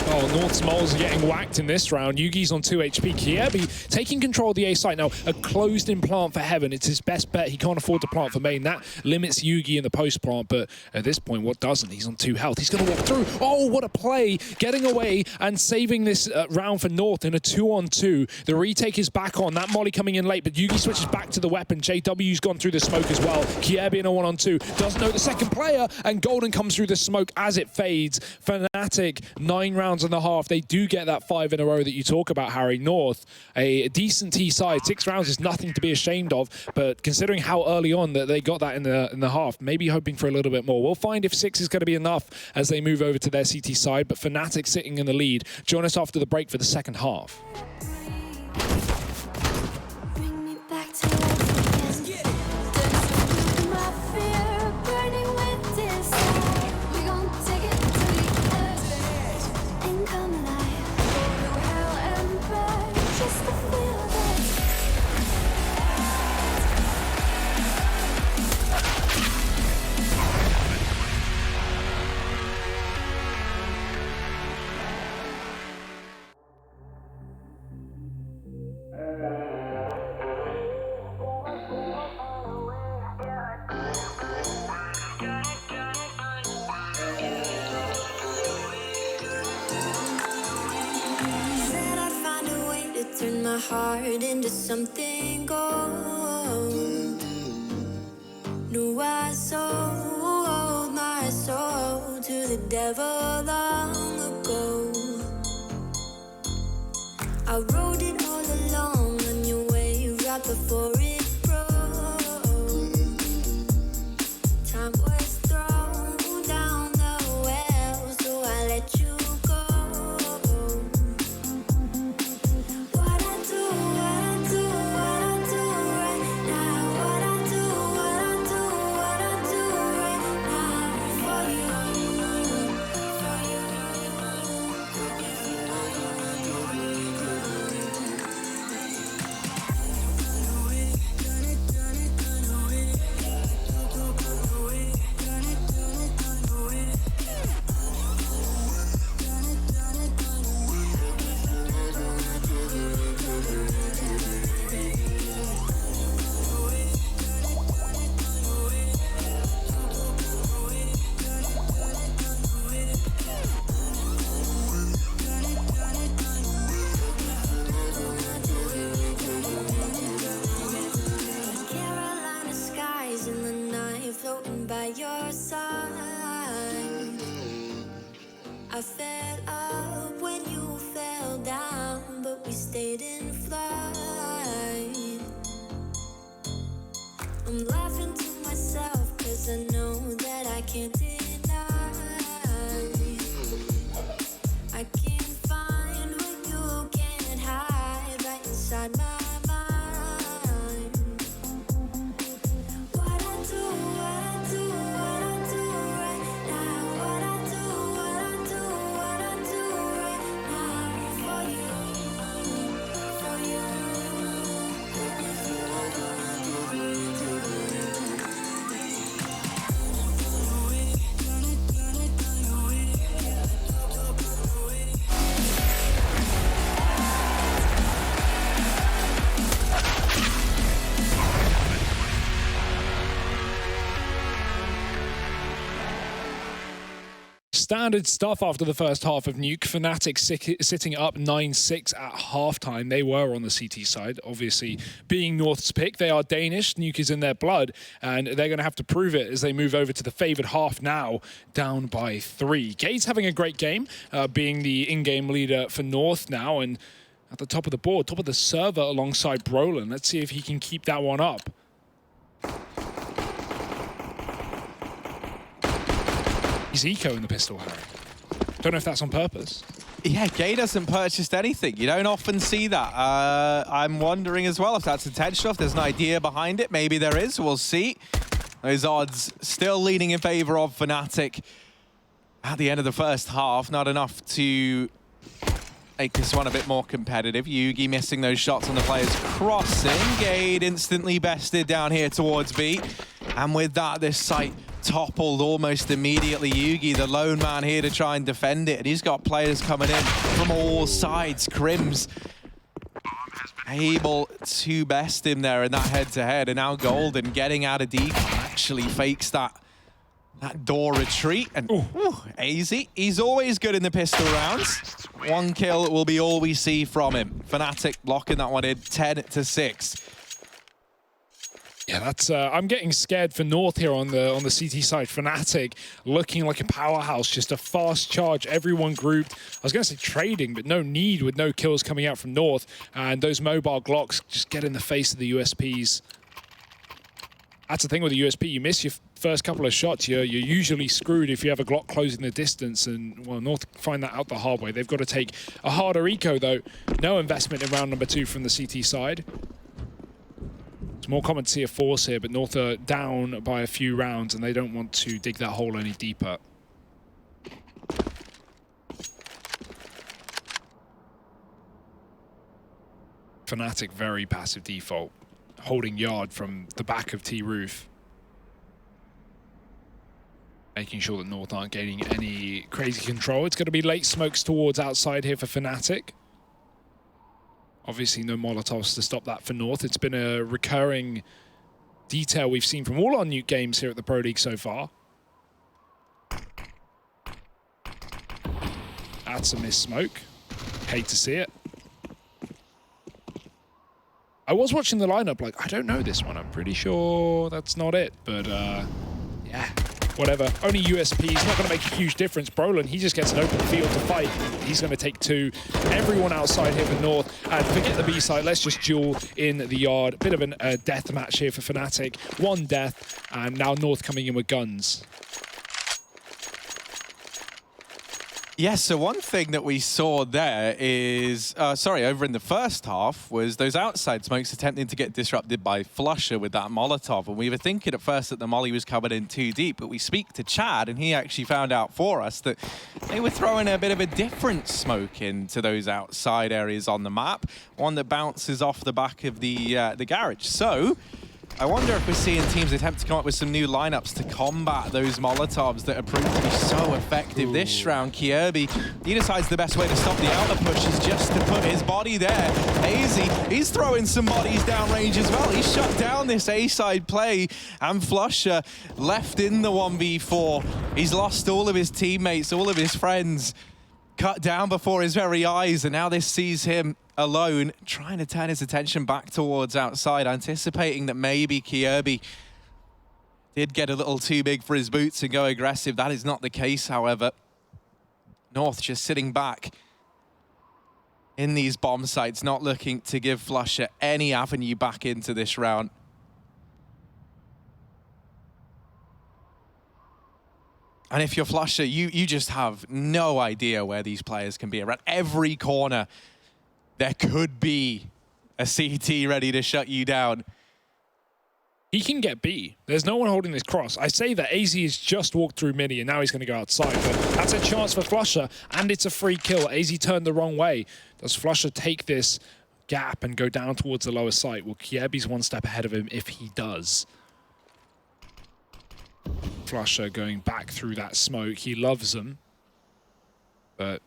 Speaker 3: Oh, North's moles are getting whacked in this round. Yugi's on 2 HP. Kiebi taking control of the A site now. A closed-in plant for Heaven. It's his best bet. He can't afford to plant for main. That limits Yugi in the post-plant, but at this point, what doesn't? He's on 2 health. He's going to walk through. Oh, what a play. Getting away and saving this round for North in a 2-on-2. The retake is back on. That molly coming in late, but Yugi switches back to the weapon. JW's gone through the smoke as well. Kiebi in a 1-on-2. Doesn't know the second player, and Golden comes through the smoke as it fades. Fnatic, 9 rounds and a half. They do get that 5 in a row that you talk about, Harry. North, a decent T side. 6 rounds is nothing to be ashamed of, but considering how early on that they got that in the half, maybe hoping for a little bit more. We'll find if 6 is going to be enough as they move over to their CT side, but Fnatic sitting in the lead. Join us after the break for the second half.
Speaker 4: Turn my heart into something gold. Knew I sold my soul to the devil long ago. I wrote it all along on your wave right before it broke. Time was thrown down the well, so I let you go. stayed in flight. I'm laughing to myself, cause I know that I can't deny. I can't find what you can't hide right inside my mind. What I do, what I do, what I do right now. What I do, what I do, what I do right now. For you, for you.
Speaker 3: Standard stuff after the first half of Nuke. Fnatic sitting up 9-6 at halftime. They were on the CT side, obviously being North's pick. They are Danish. Nuke is in their blood, and they're going to have to prove it as they move over to the favoured half now, down by 3. Gate's having a great game, being the in-game leader for North now, and at the top of the board, top of the server alongside Brolin. Let's see if he can keep that one up. He's eco in the pistol, Harry. Don't know if that's on purpose.
Speaker 2: Yeah, Gate hasn't purchased anything. You don't often see that. I'm wondering as well if that's intentional, if there's an idea behind it. Maybe there is. We'll see. Those odds still leaning in favor of Fnatic at the end of the first half. Not enough to make this one a bit more competitive. Yugi missing those shots on the players crossing. Gate instantly bested down here towards B. And with that, this site toppled almost immediately. Yugi, the lone man here to try and defend it. And he's got players coming in from all sides. Crims able to best him there in that head-to-head. And now Golden getting out of deep actually fakes that door retreat. And AZ, he's always good in the pistol rounds. 1 kill will be all we see from him. Fnatic blocking that one in 10-6.
Speaker 3: Yeah, that's. I'm getting scared for North here on the CT side. Fnatic looking like a powerhouse, just a fast charge. Everyone grouped. I was going to say trading, but no need with no kills coming out from North, and those mobile Glocks just get in the face of the USPs. That's the thing with the USP. You miss your first couple of shots, you're usually screwed if you have a Glock closing the distance. And well, North find that out the hard way. They've got to take a harder eco though. No investment in round number 2 from the CT side. It's more common to see a force here, but North are down by a few rounds and they don't want to dig that hole any deeper. Fnatic very passive default, holding yard from the back of T-Roof. Making sure that North aren't gaining any crazy control. It's going to be late smokes towards outside here for Fnatic. Obviously no Molotovs to stop that for North. It's been a recurring detail we've seen from all our Nuke games here at the Pro League so far. That's a missed smoke. Hate to see it. I was watching the lineup like, I don't know this one. I'm pretty sure that's not it. But yeah, whatever. Only USP. He's not going to make a huge difference. Brolin, he just gets an open field to fight. He's going to take 2. Everyone outside here for North. And forget the B side. Let's just duel in the yard. Bit of a death match here for Fnatic. 1 death. And now North coming in with guns.
Speaker 2: Yes, so one thing that we saw there is, over in the first half, was those outside smokes attempting to get disrupted by Flusher with that Molotov. And we were thinking at first that the Molly was coming in too deep, but we speak to Chad and he actually found out for us that they were throwing a bit of a different smoke into those outside areas on the map, one that bounces off the back of the garage. So I wonder if we're seeing teams attempt to come up with some new lineups to combat those Molotovs that have proved to be so effective this round. Kierby, he decides the best way to stop the outer push is just to put his body there. AZ, he's throwing some bodies downrange as well. He's shut down this A-side play, and Flusher left in the 1v4. He's lost all of his teammates, all of his friends, cut down before his very eyes, and now this sees him alone, trying to turn his attention back towards outside, anticipating that maybe Kierby did get a little too big for his boots and go aggressive. That is not the case, however. North just sitting back, in these bomb sites, not looking to give Flusher any avenue back into this round. And if you're Flusher, you just have no idea where these players can be. Around every corner, there could be a CT ready to shut you down.
Speaker 3: He can get B. There's no one holding this cross. I say that AZ has just walked through mini and now he's going to go outside, but that's a chance for Flusher and it's a free kill. AZ turned the wrong way. Does Flusher take this gap and go down towards the lower site? Well, Kiebi's one step ahead of him if he does. Flusher going back through that smoke. He loves them, but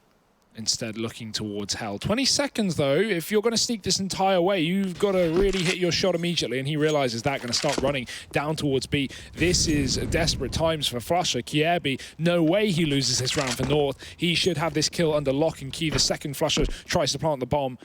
Speaker 3: instead looking towards hell. 20 seconds though, if you're going to sneak this entire way, you've got to really hit your shot immediately, and he realizes that, going to start running down towards B. This is desperate times for Flusher. Kiebi, no way he loses this round for North. He should have this kill under lock and key. The second Flusher tries to plant the bomb.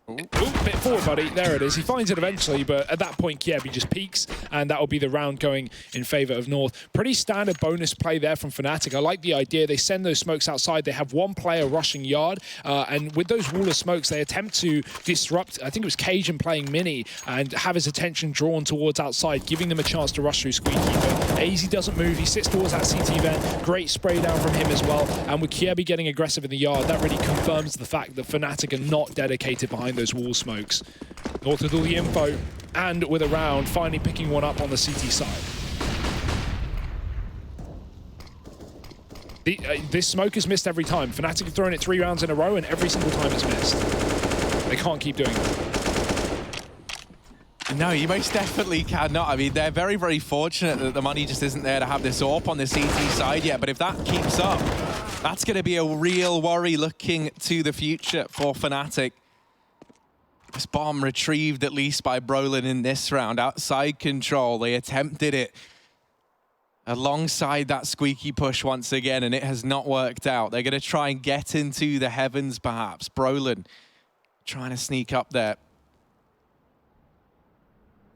Speaker 3: Ooh, bit forward, buddy. There it is. He finds it eventually, but at that point, Kiebi just peeks, and that will be the round going in favor of North. Pretty standard bonus play there from Fnatic. I like the idea. They send those smokes outside. They have one player rushing yard, and with those wall of smokes, they attempt to disrupt, I think it was Cajun playing mini, and have his attention drawn towards outside, giving them a chance to rush through Squeaky. But AZ doesn't move. He sits towards that CT vent. Great spray down from him as well. And with Kiebi getting aggressive in the yard, that really confirms the fact that Fnatic are not dedicated behind those wall smokes. North with all the info, and with a round, finally picking one up on the CT side. This smoke is missed every time. Fnatic have thrown it 3 rounds in a row, and every single time it's missed. They can't keep doing that.
Speaker 2: No, you most definitely cannot. I mean, they're very, very fortunate that the money just isn't there to have this AWP on the CT side yet, but if that keeps up, that's going to be a real worry looking to the future for Fnatic. This bomb retrieved at least by Brolin in this round. Outside control, they attempted it alongside that squeaky push once again, and it has not worked out. They're going to try and get into the heavens perhaps. Brolin trying to sneak up there.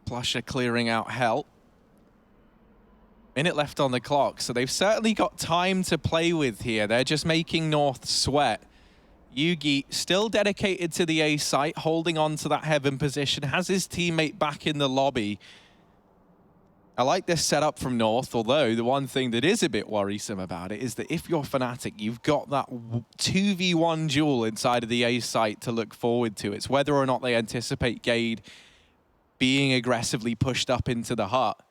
Speaker 2: Flusher clearing out hell. Minute left on the clock, so they've certainly got time to play with here. They're just making North sweat. Yugi still dedicated to the A site, holding on to that heaven position, has his teammate back in the lobby. I like this setup from North, although the one thing that is a bit worrisome about it is that if you're Fnatic, you've got that 2v1 duel inside of the A site to look forward to. It's whether or not they anticipate Gade being aggressively pushed up into the hut.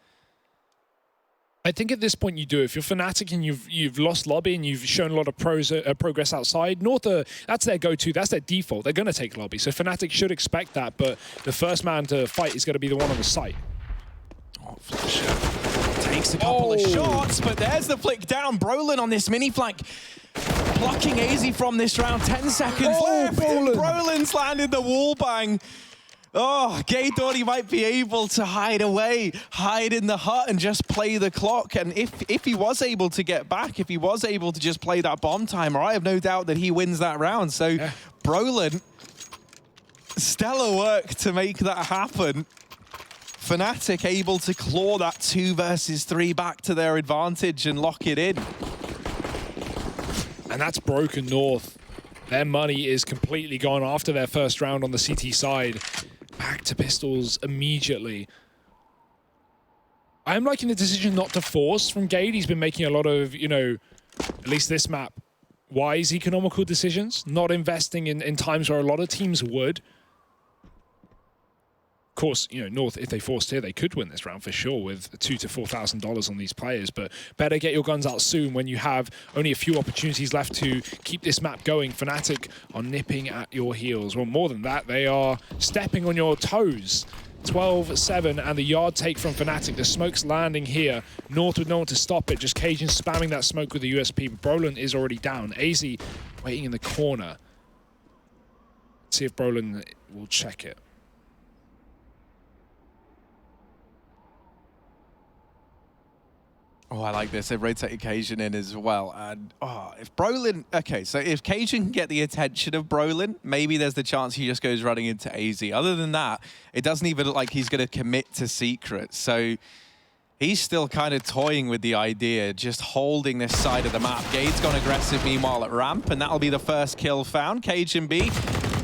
Speaker 3: I think at this point you do. If you're Fnatic and you've lost lobby and you've shown a lot of progress outside, North, that's their go-to, that's their default. They're going to take lobby, so Fnatic should expect that, but the first man to fight is going to be the one on the site.
Speaker 2: Oh, Flusher takes a couple of shots, but there's the flick down. Brolin on this mini flank, plucking AZ from this round. 10 seconds left. Brolin's landed the wall bang. Oh, Gay thought he might be able to hide away, hide in the hut and just play the clock. And if he was able to get back, if he was able to just play that bomb timer, I have no doubt that he wins that round. So yeah. Brolin, stellar work to make that happen. Fnatic able to claw that 2 versus 3 back to their advantage and lock it in.
Speaker 3: And that's broken North. Their money is completely gone after their first round on the CT side. Back to pistols immediately. I'm liking the decision not to force from Gade. He's been making a lot of, you know, at least this map, wise economical decisions, not investing in times where a lot of teams would. Of course, you know, North, if they forced here, they could win this round for sure with $2,000 to $4,000 on these players, but better get your guns out soon when you have only a few opportunities left to keep this map going. Fnatic are nipping at your heels. Well, more than that, they are stepping on your toes. 12-7, and the yard take from Fnatic. The smoke's landing here. North with no one to stop it. Just Cajun spamming that smoke with the USP, but Brolin is already down. AZ waiting in the corner. Let's see if Brolin will check it.
Speaker 2: Oh, I like this. They've rotated Cajun in as well. And, oh, if Brolin... Okay, so if Cajun can get the attention of Brolin, maybe there's the chance he just goes running into AZ. Other than that, it doesn't even look like he's going to commit to Secret. So he's still kind of toying with the idea, just holding this side of the map. Gade's gone aggressive meanwhile at ramp, and that'll be the first kill found. Cajun B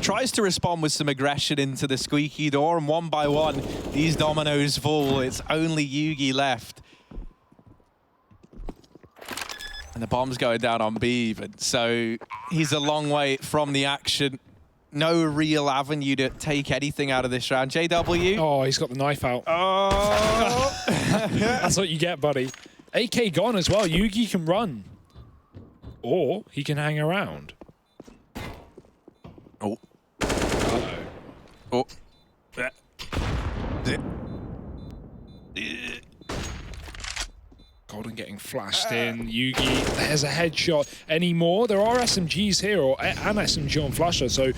Speaker 2: tries to respond with some aggression into the squeaky door, and one by one, these dominoes fall. It's only Yugi left. And the bomb's going down on B even, so he's a long way from the action. No real avenue to take anything out of this round. JW?
Speaker 3: Oh, he's got the knife out.
Speaker 2: Oh!
Speaker 3: That's what you get, buddy. AK gone as well. Yugi can run. Or he can hang around.
Speaker 2: Oh.
Speaker 3: Uh-oh.
Speaker 2: Oh.
Speaker 3: Golden getting flashed in. Yugi, there's a headshot. Any more? There are SMGs here, and SMG on Flusher, so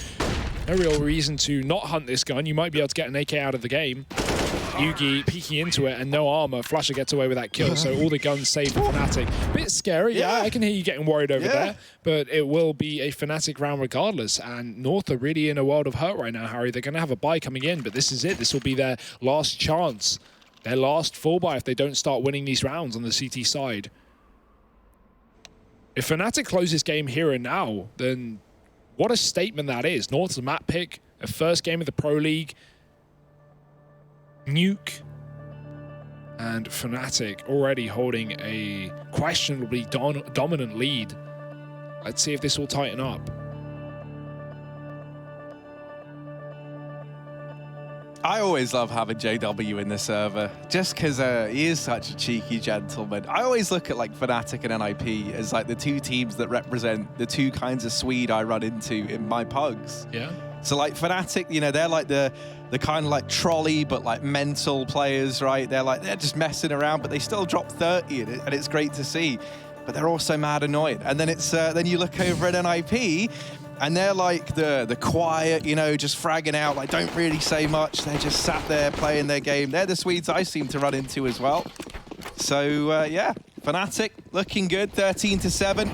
Speaker 3: no real reason to not hunt this gun. You might be able to get an AK out of the game. Yugi peeking into it and no armor. Flusher gets away with that kill, so all the guns saved for Fnatic. Bit scary, yeah. I can hear you getting worried over there, but it will be a Fnatic round regardless. And North are really in a world of hurt right now, Harry. They're going to have a bye coming in, but this is it. This will be their last chance. Their last full buy if they don't start winning these rounds on the CT side. If Fnatic close this game here and now, then what a statement that is. North's a map pick, a first game of the Pro League, Nuke, and Fnatic already holding a questionably dominant lead. Let's see if this will tighten up.
Speaker 2: I always love having JW in the server, just because he is such a cheeky gentleman. I always look at like Fnatic and NIP as like the two teams that represent the two kinds of Swede I run into in my pugs.
Speaker 3: Yeah.
Speaker 2: So like Fnatic, you know, they're like the kind of like trolley, but like mental players, right? They're just messing around, but they still drop 30 in it, and it's great to see. But they're also mad annoyed. And then it's then you look over at NIP, and they're like the quiet, you know, just fragging out, like don't really say much. They're just sat there playing their game. They're the Swedes I seem to run into as well. So yeah, Fnatic looking good, 13-7.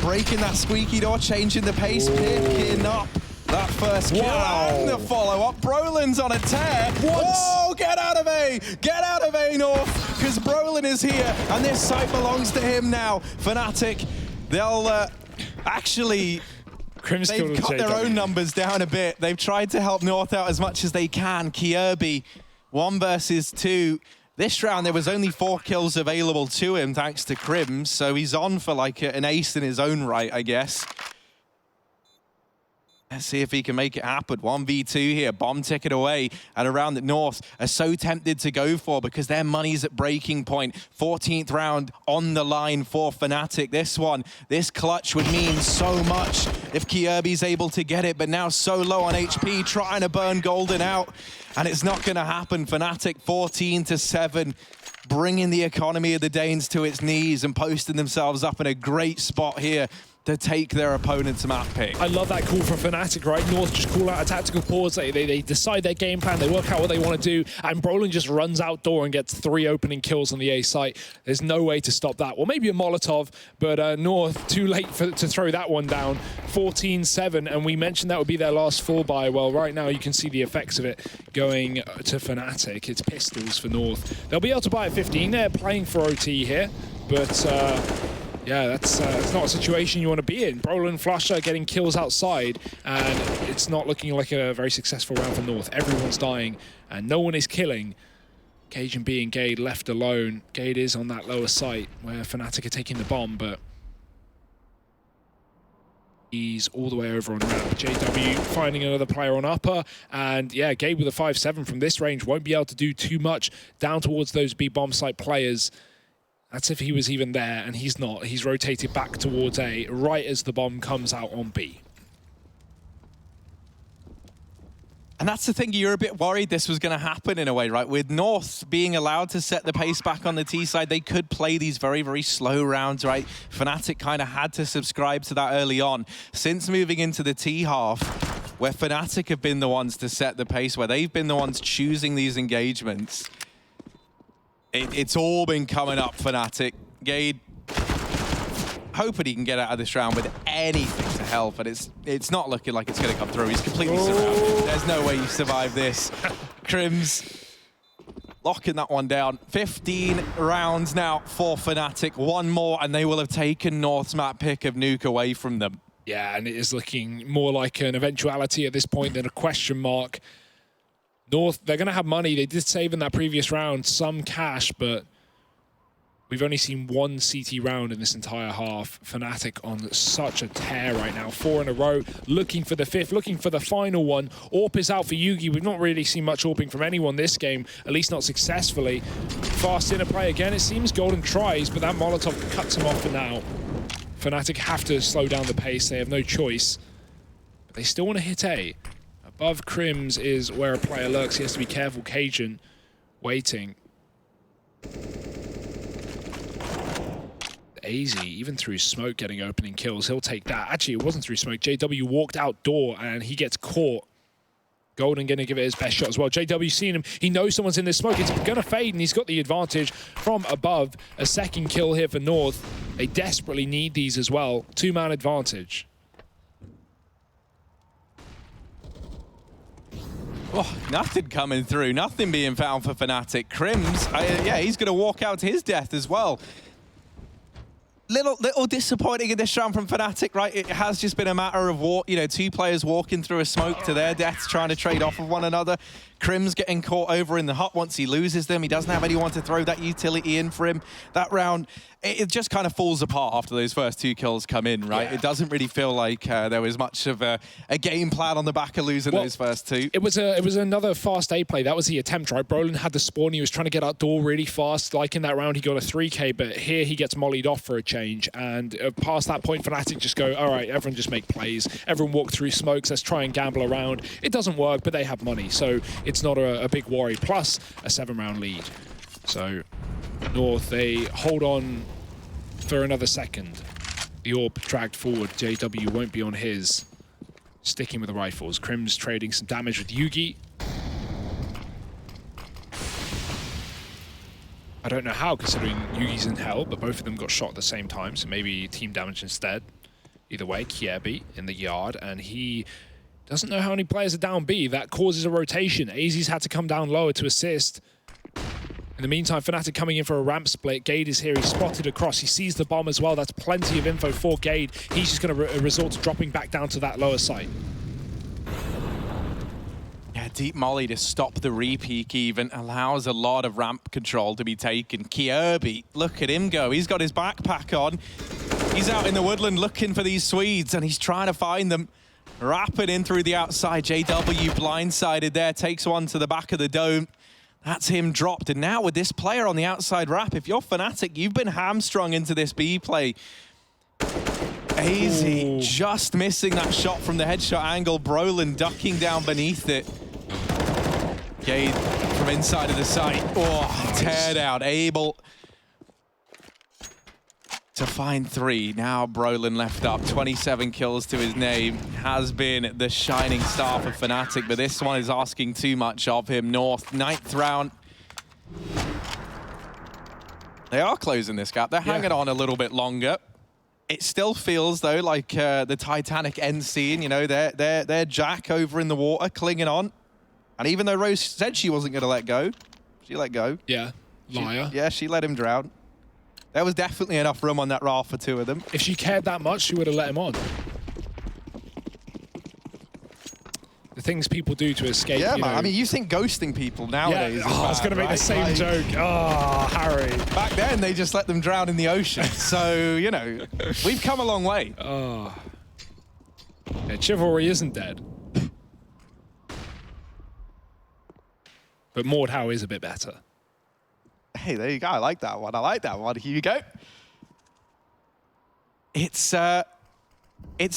Speaker 2: Breaking that squeaky door, changing the pace, picking up that first kill. And the follow-up. Brolin's on a tear. Whoa, get out of A! Get out of A, North, because Brolin is here, and this site belongs to him now. Fnatic, they'll actually... They've cut their own numbers down a bit. They've tried to help North out as much as they can. Kirby, 1 versus 2. This round, there was only 4 kills available to him, thanks to Crims, so he's on for like an ace in his own right, I guess. Let's see if he can make it happen. 1v2 here, bomb ticket away at a round that North are so tempted to go for because their money's at breaking point. 14th round on the line for Fnatic. This clutch would mean so much if Kirby's able to get it, but now so low on HP, trying to burn Golden out, and it's not going to happen. Fnatic 14-7, bringing the economy of the Danes to its knees and posting themselves up in a great spot here to take their opponent's map pick.
Speaker 3: I love that call from Fnatic, right? North just call out a tactical pause. They decide their game plan. They work out what they want to do. And Brolin just runs outdoor and gets 3 opening kills on the A site. There's no way to stop that. Well, maybe a Molotov, but North, too late to throw that one down. 14-7, and we mentioned that would be their last full buy. Well, right now you can see the effects of it going to Fnatic. It's pistols for North. They'll be able to buy at 15. They're playing for OT here, but... yeah, that's not a situation you want to be in. Brolin, Flusher getting kills outside, and it's not looking like a very successful round for North. Everyone's dying, and no one is killing. Cage and B and Gade left alone. Gade is on that lower site where Fnatic are taking the bomb, but he's all the way over on ramp. JW finding another player on upper, and yeah, Gade with a 5-7 from this range won't be able to do too much down towards those B bomb site players. That's if he was even there, and he's not. He's rotated back towards A right as the bomb comes out on B.
Speaker 2: And that's the thing, you're a bit worried this was going to happen in a way, right? With North being allowed to set the pace back on the T side, they could play these very, very slow rounds, right? Fnatic kind of had to subscribe to that early on. Since moving into the T half, where Fnatic have been the ones to set the pace, where they've been the ones choosing these engagements, it's all been coming up, Fnatic. Gade hoping he can get out of this round with anything to help, but it's not looking like it's going to come through. He's completely surrounded. There's no way you survive this. Crims locking that one down. 15 rounds now for Fnatic. 1 more, and they will have taken North's map pick of Nuke away from them.
Speaker 3: Yeah, and it is looking more like an eventuality at this point than a question mark. North, they're going to have money. They did save in that previous round some cash, but we've only seen one CT round in this entire half. Fnatic on such a tear right now. 4 in a row, looking for the 5th, looking for the final one. AWP is out for Yugi. We've not really seen much AWPing from anyone this game, at least not successfully. Fast interplay again. It seems Golden tries, but that Molotov cuts him off for now. Fnatic have to slow down the pace. They have no choice. But they still want to hit A. Above Crims is where a player lurks. He has to be careful. Cajun waiting. AZ, even through smoke, getting opening kills. He'll take that. Actually, it wasn't through smoke. JW walked outdoor and he gets caught. Golden going to give it his best shot as well. JW seen him. He knows someone's in this smoke. It's going to fade, and he's got the advantage from above. A second kill here for North. They desperately need these as well. 2-man advantage.
Speaker 2: Oh, nothing coming through. Nothing being found for Fnatic. Crims, yeah, he's going to walk out to his death as well. Little disappointing in this round from Fnatic, right? It has just been a matter of two players walking through a smoke to their deaths, trying to trade off of one another. Crims getting caught over in the hut once he loses them. He doesn't have anyone to throw that utility in for him. That round, it just kind of falls apart after those first 2 kills come in, right? Yeah. It doesn't really feel like there was much of a game plan on the back of losing those first 2.
Speaker 3: It was another fast A play. That was the attempt, right? Brolin had the spawn. He was trying to get outdoor really fast. Like in that round, he got a 3K, but here he gets mollied off for a change. And past that point, Fnatic just go, all right, everyone just make plays. Everyone walk through smokes. Let's try and gamble around. It doesn't work, but they have money, so it's not a big worry. Plus a 7-round lead. So North, they hold on for another second. The AWP dragged forward. JW won't be on his. Sticking with the rifles. Crims trading some damage with Yugi. I don't know how, considering Yugi's in hell, but both of them got shot at the same time, so maybe team damage instead. Either way, Kiebi in the yard, and he doesn't know how many players are down B. That causes a rotation. AZ's had to come down lower to assist. In the meantime, Fnatic coming in for a ramp split. Gade is here. He's spotted across. He sees the bomb as well. That's plenty of info for Gade. He's just going to resort to dropping back down to that lower site.
Speaker 2: Yeah, deep molly to stop the re-peek even allows a lot of ramp control to be taken. Kiebi, look at him go. He's got his backpack on. He's out in the woodland looking for these Swedes, and he's trying to find them. Rapid in through the outside. JW blindsided there, takes one to the back of the dome. That's him dropped. And now with this player on the outside wrap, if you're Fnatic, you've been hamstrung into this B play. AZ just missing that shot from the headshot angle. Brolin ducking down beneath it. Gade from inside of the site. Oh, tear down. Able to find 3. Now Brolin left up. 27 kills to his name. Has been the shining star for Fnatic, but this one is asking too much of him. North, 9th round. They are closing this gap. They're hanging on a little bit longer. It still feels, though, like the Titanic end scene. You know, they're Jack over in the water, clinging on. And even though Rose said she wasn't going to let go, she let go.
Speaker 3: Yeah, liar.
Speaker 2: She let him drown. There was definitely enough room on that raft for 2 of them.
Speaker 3: If she cared that much, she would have let him on. The things people do to escape.
Speaker 2: Yeah, man. I mean, you think ghosting people nowadays.
Speaker 3: Yeah. I was going to make the same joke. Oh, Harry.
Speaker 2: Back then, they just let them drown in the ocean. So, you know, we've come a long way.
Speaker 3: Oh. Yeah, chivalry isn't dead. But Mordhau is a bit better.
Speaker 2: Hey, there you go. I like that one. I like that one. Here you go. It's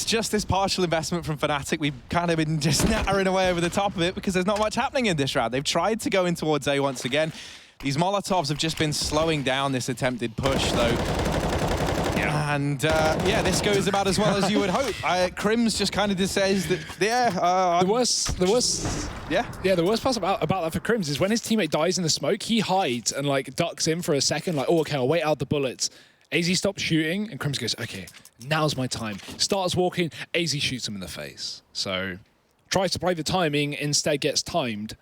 Speaker 2: just this partial investment from Fnatic. We've kind of been just nattering away over the top of it because there's not much happening in this round. They've tried to go in towards A once again. These Molotovs have just been slowing down this attempted push, though. And, yeah, this goes about as well as you would hope. Crims just kind of just says that,
Speaker 3: the worst part about that for Crims is when his teammate dies in the smoke, he hides and, like, ducks in for a second, like, oh, okay, I'll wait out the bullets. AZ stops shooting, and Crims goes, okay, now's my time. Starts walking, AZ shoots him in the face. So, tries to play the timing, instead gets timed.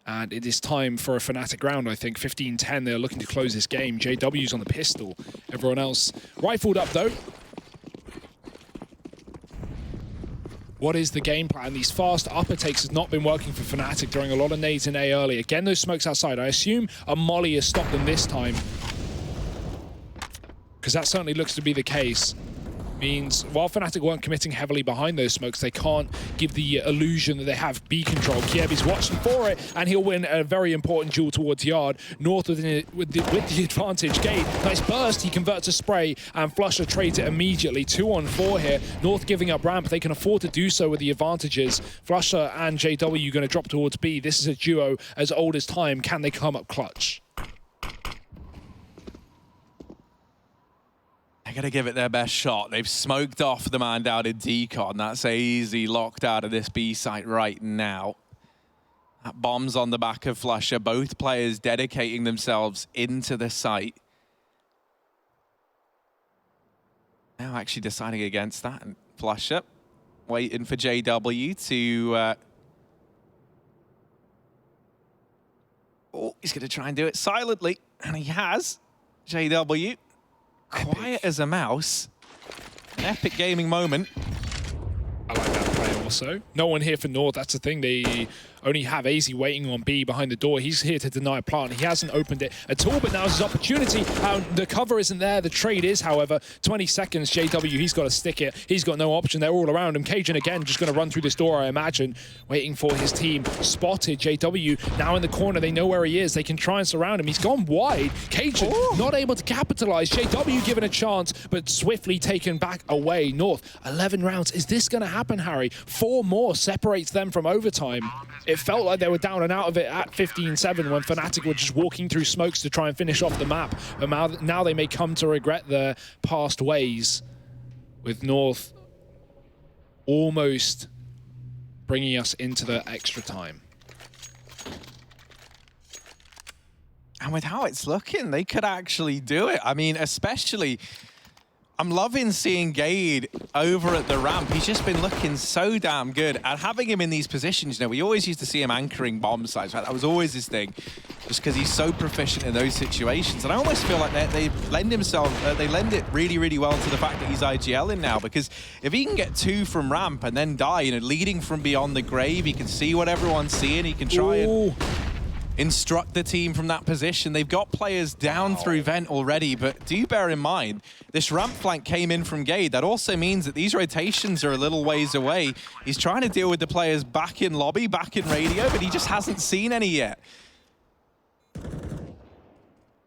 Speaker 3: And it is time for a Fnatic round, I think. 15-10, they're looking to close this game. JW's on the pistol. Everyone else rifled up, though. What is the game plan? These fast upper takes has not been working for Fnatic, throwing a lot of nades in A early. Again, those smokes outside. I assume a molly has stopped them this time, because that certainly looks to be the case. Means while Fnatic weren't committing heavily behind those smokes, they can't give the illusion that they have B control. Kiebi's watching for it, and he'll win a very important duel towards Yard. North with the advantage. Gade, nice burst, he converts a spray, and Flusher trades it immediately. 2-on-4 here. North giving up ramp, they can afford to do so with the advantages. Flusher and JW going to drop towards B. This is a duo as old as time. Can they come up clutch?
Speaker 2: They're going to give it their best shot. They've smoked off the man down in Decon. That's easy locked out of this B site right now. That bomb's on the back of Flusher. Both players dedicating themselves into the site. Now actually deciding against that. And Flusher waiting for JW to... Oh, he's going to try and do it silently. And he has. JW. Quiet as a mouse. An epic gaming moment.
Speaker 3: I like that play also. No one here for North, that's the thing. They only have AZ waiting on B behind the door. He's here to deny plant. He hasn't opened it at all, but now's his opportunity. The cover isn't there. The trade is, however, 20 seconds. JW, he's got to stick it. He's got no option. They're all around him. Cajun, again, just going to run through this door, I imagine, waiting for his team. Spotted. JW now in the corner. They know where he is. They can try and surround him. He's gone wide. Cajun not able to capitalize. JW given a chance, but swiftly taken back away. North, 11 rounds. Is this going to happen, Harry? 4 more separates them from overtime. It felt like they were down and out of it at 15-7 when Fnatic were just walking through smokes to try and finish off the map. But now they may come to regret their past ways, with North almost bringing us into the extra time.
Speaker 2: And with how it's looking, they could actually do it. I mean, especially... I'm loving seeing Gade over at the ramp. He's just been looking so damn good. And having him in these positions, you know, we always used to see him anchoring bomb sites. Right? That was always his thing, just because he's so proficient in those situations. And I almost feel like they lend it really, really well to the fact that he's IGLing now. Because if he can get 2 from ramp and then die, you know, leading from beyond the grave, he can see what everyone's seeing. He can try and instruct the team from that position. They've got players down through vent already, but do bear in mind, this ramp flank came in from Gade. That also means that these rotations are a little ways away. He's trying to deal with the players back in lobby, back in radio, but he just hasn't seen any yet.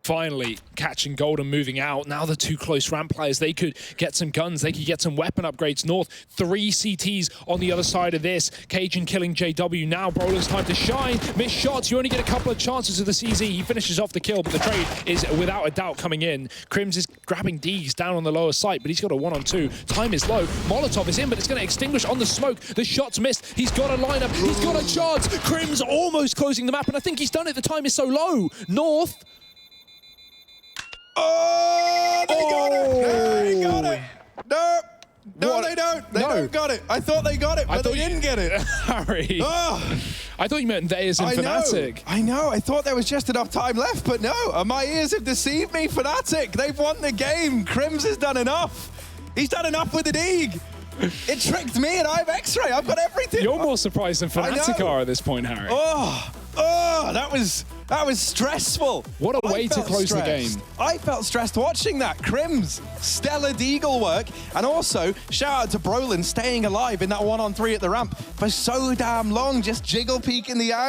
Speaker 3: Finally catching gold and moving out. Now the 2 close ramp players, they could get some guns, they could get some weapon upgrades. North, 3 CTs on the other side of this. Cajun killing JW. Now Brolin's time to shine. Missed shots, you only get a couple of chances of the CZ. He finishes off the kill, but the trade is without a doubt coming in. Crims is grabbing D's down on the lower site, but he's got a 1-on-2. Time is low. Molotov is in, but it's going to extinguish on the smoke. The shot's missed. He's got a lineup. He's got a chance. Crims almost closing the map, and I think he's done it. The time is so low. North.
Speaker 2: Oh, they got it! They got it! No, they don't. They don't got it. I thought they got it, but they didn't get it.
Speaker 3: Harry.
Speaker 2: Oh.
Speaker 3: I thought you meant they as in Fnatic.
Speaker 2: I know. I thought there was just enough time left, but no. My ears have deceived me. Fnatic, they've won the game. Crims has done enough. He's done enough with the Deeg. It tricked me, and I have X-ray. I've got everything.
Speaker 3: You're more surprised than Fnatic are at this point, Harry.
Speaker 2: Oh, that was stressful.
Speaker 3: What a way to close the game.
Speaker 2: I felt stressed watching that. Crims, stellar deagle work. And also, shout out to Brolin staying alive in that 1-on-3 at the ramp for so damn long, just jiggle peeking the eye.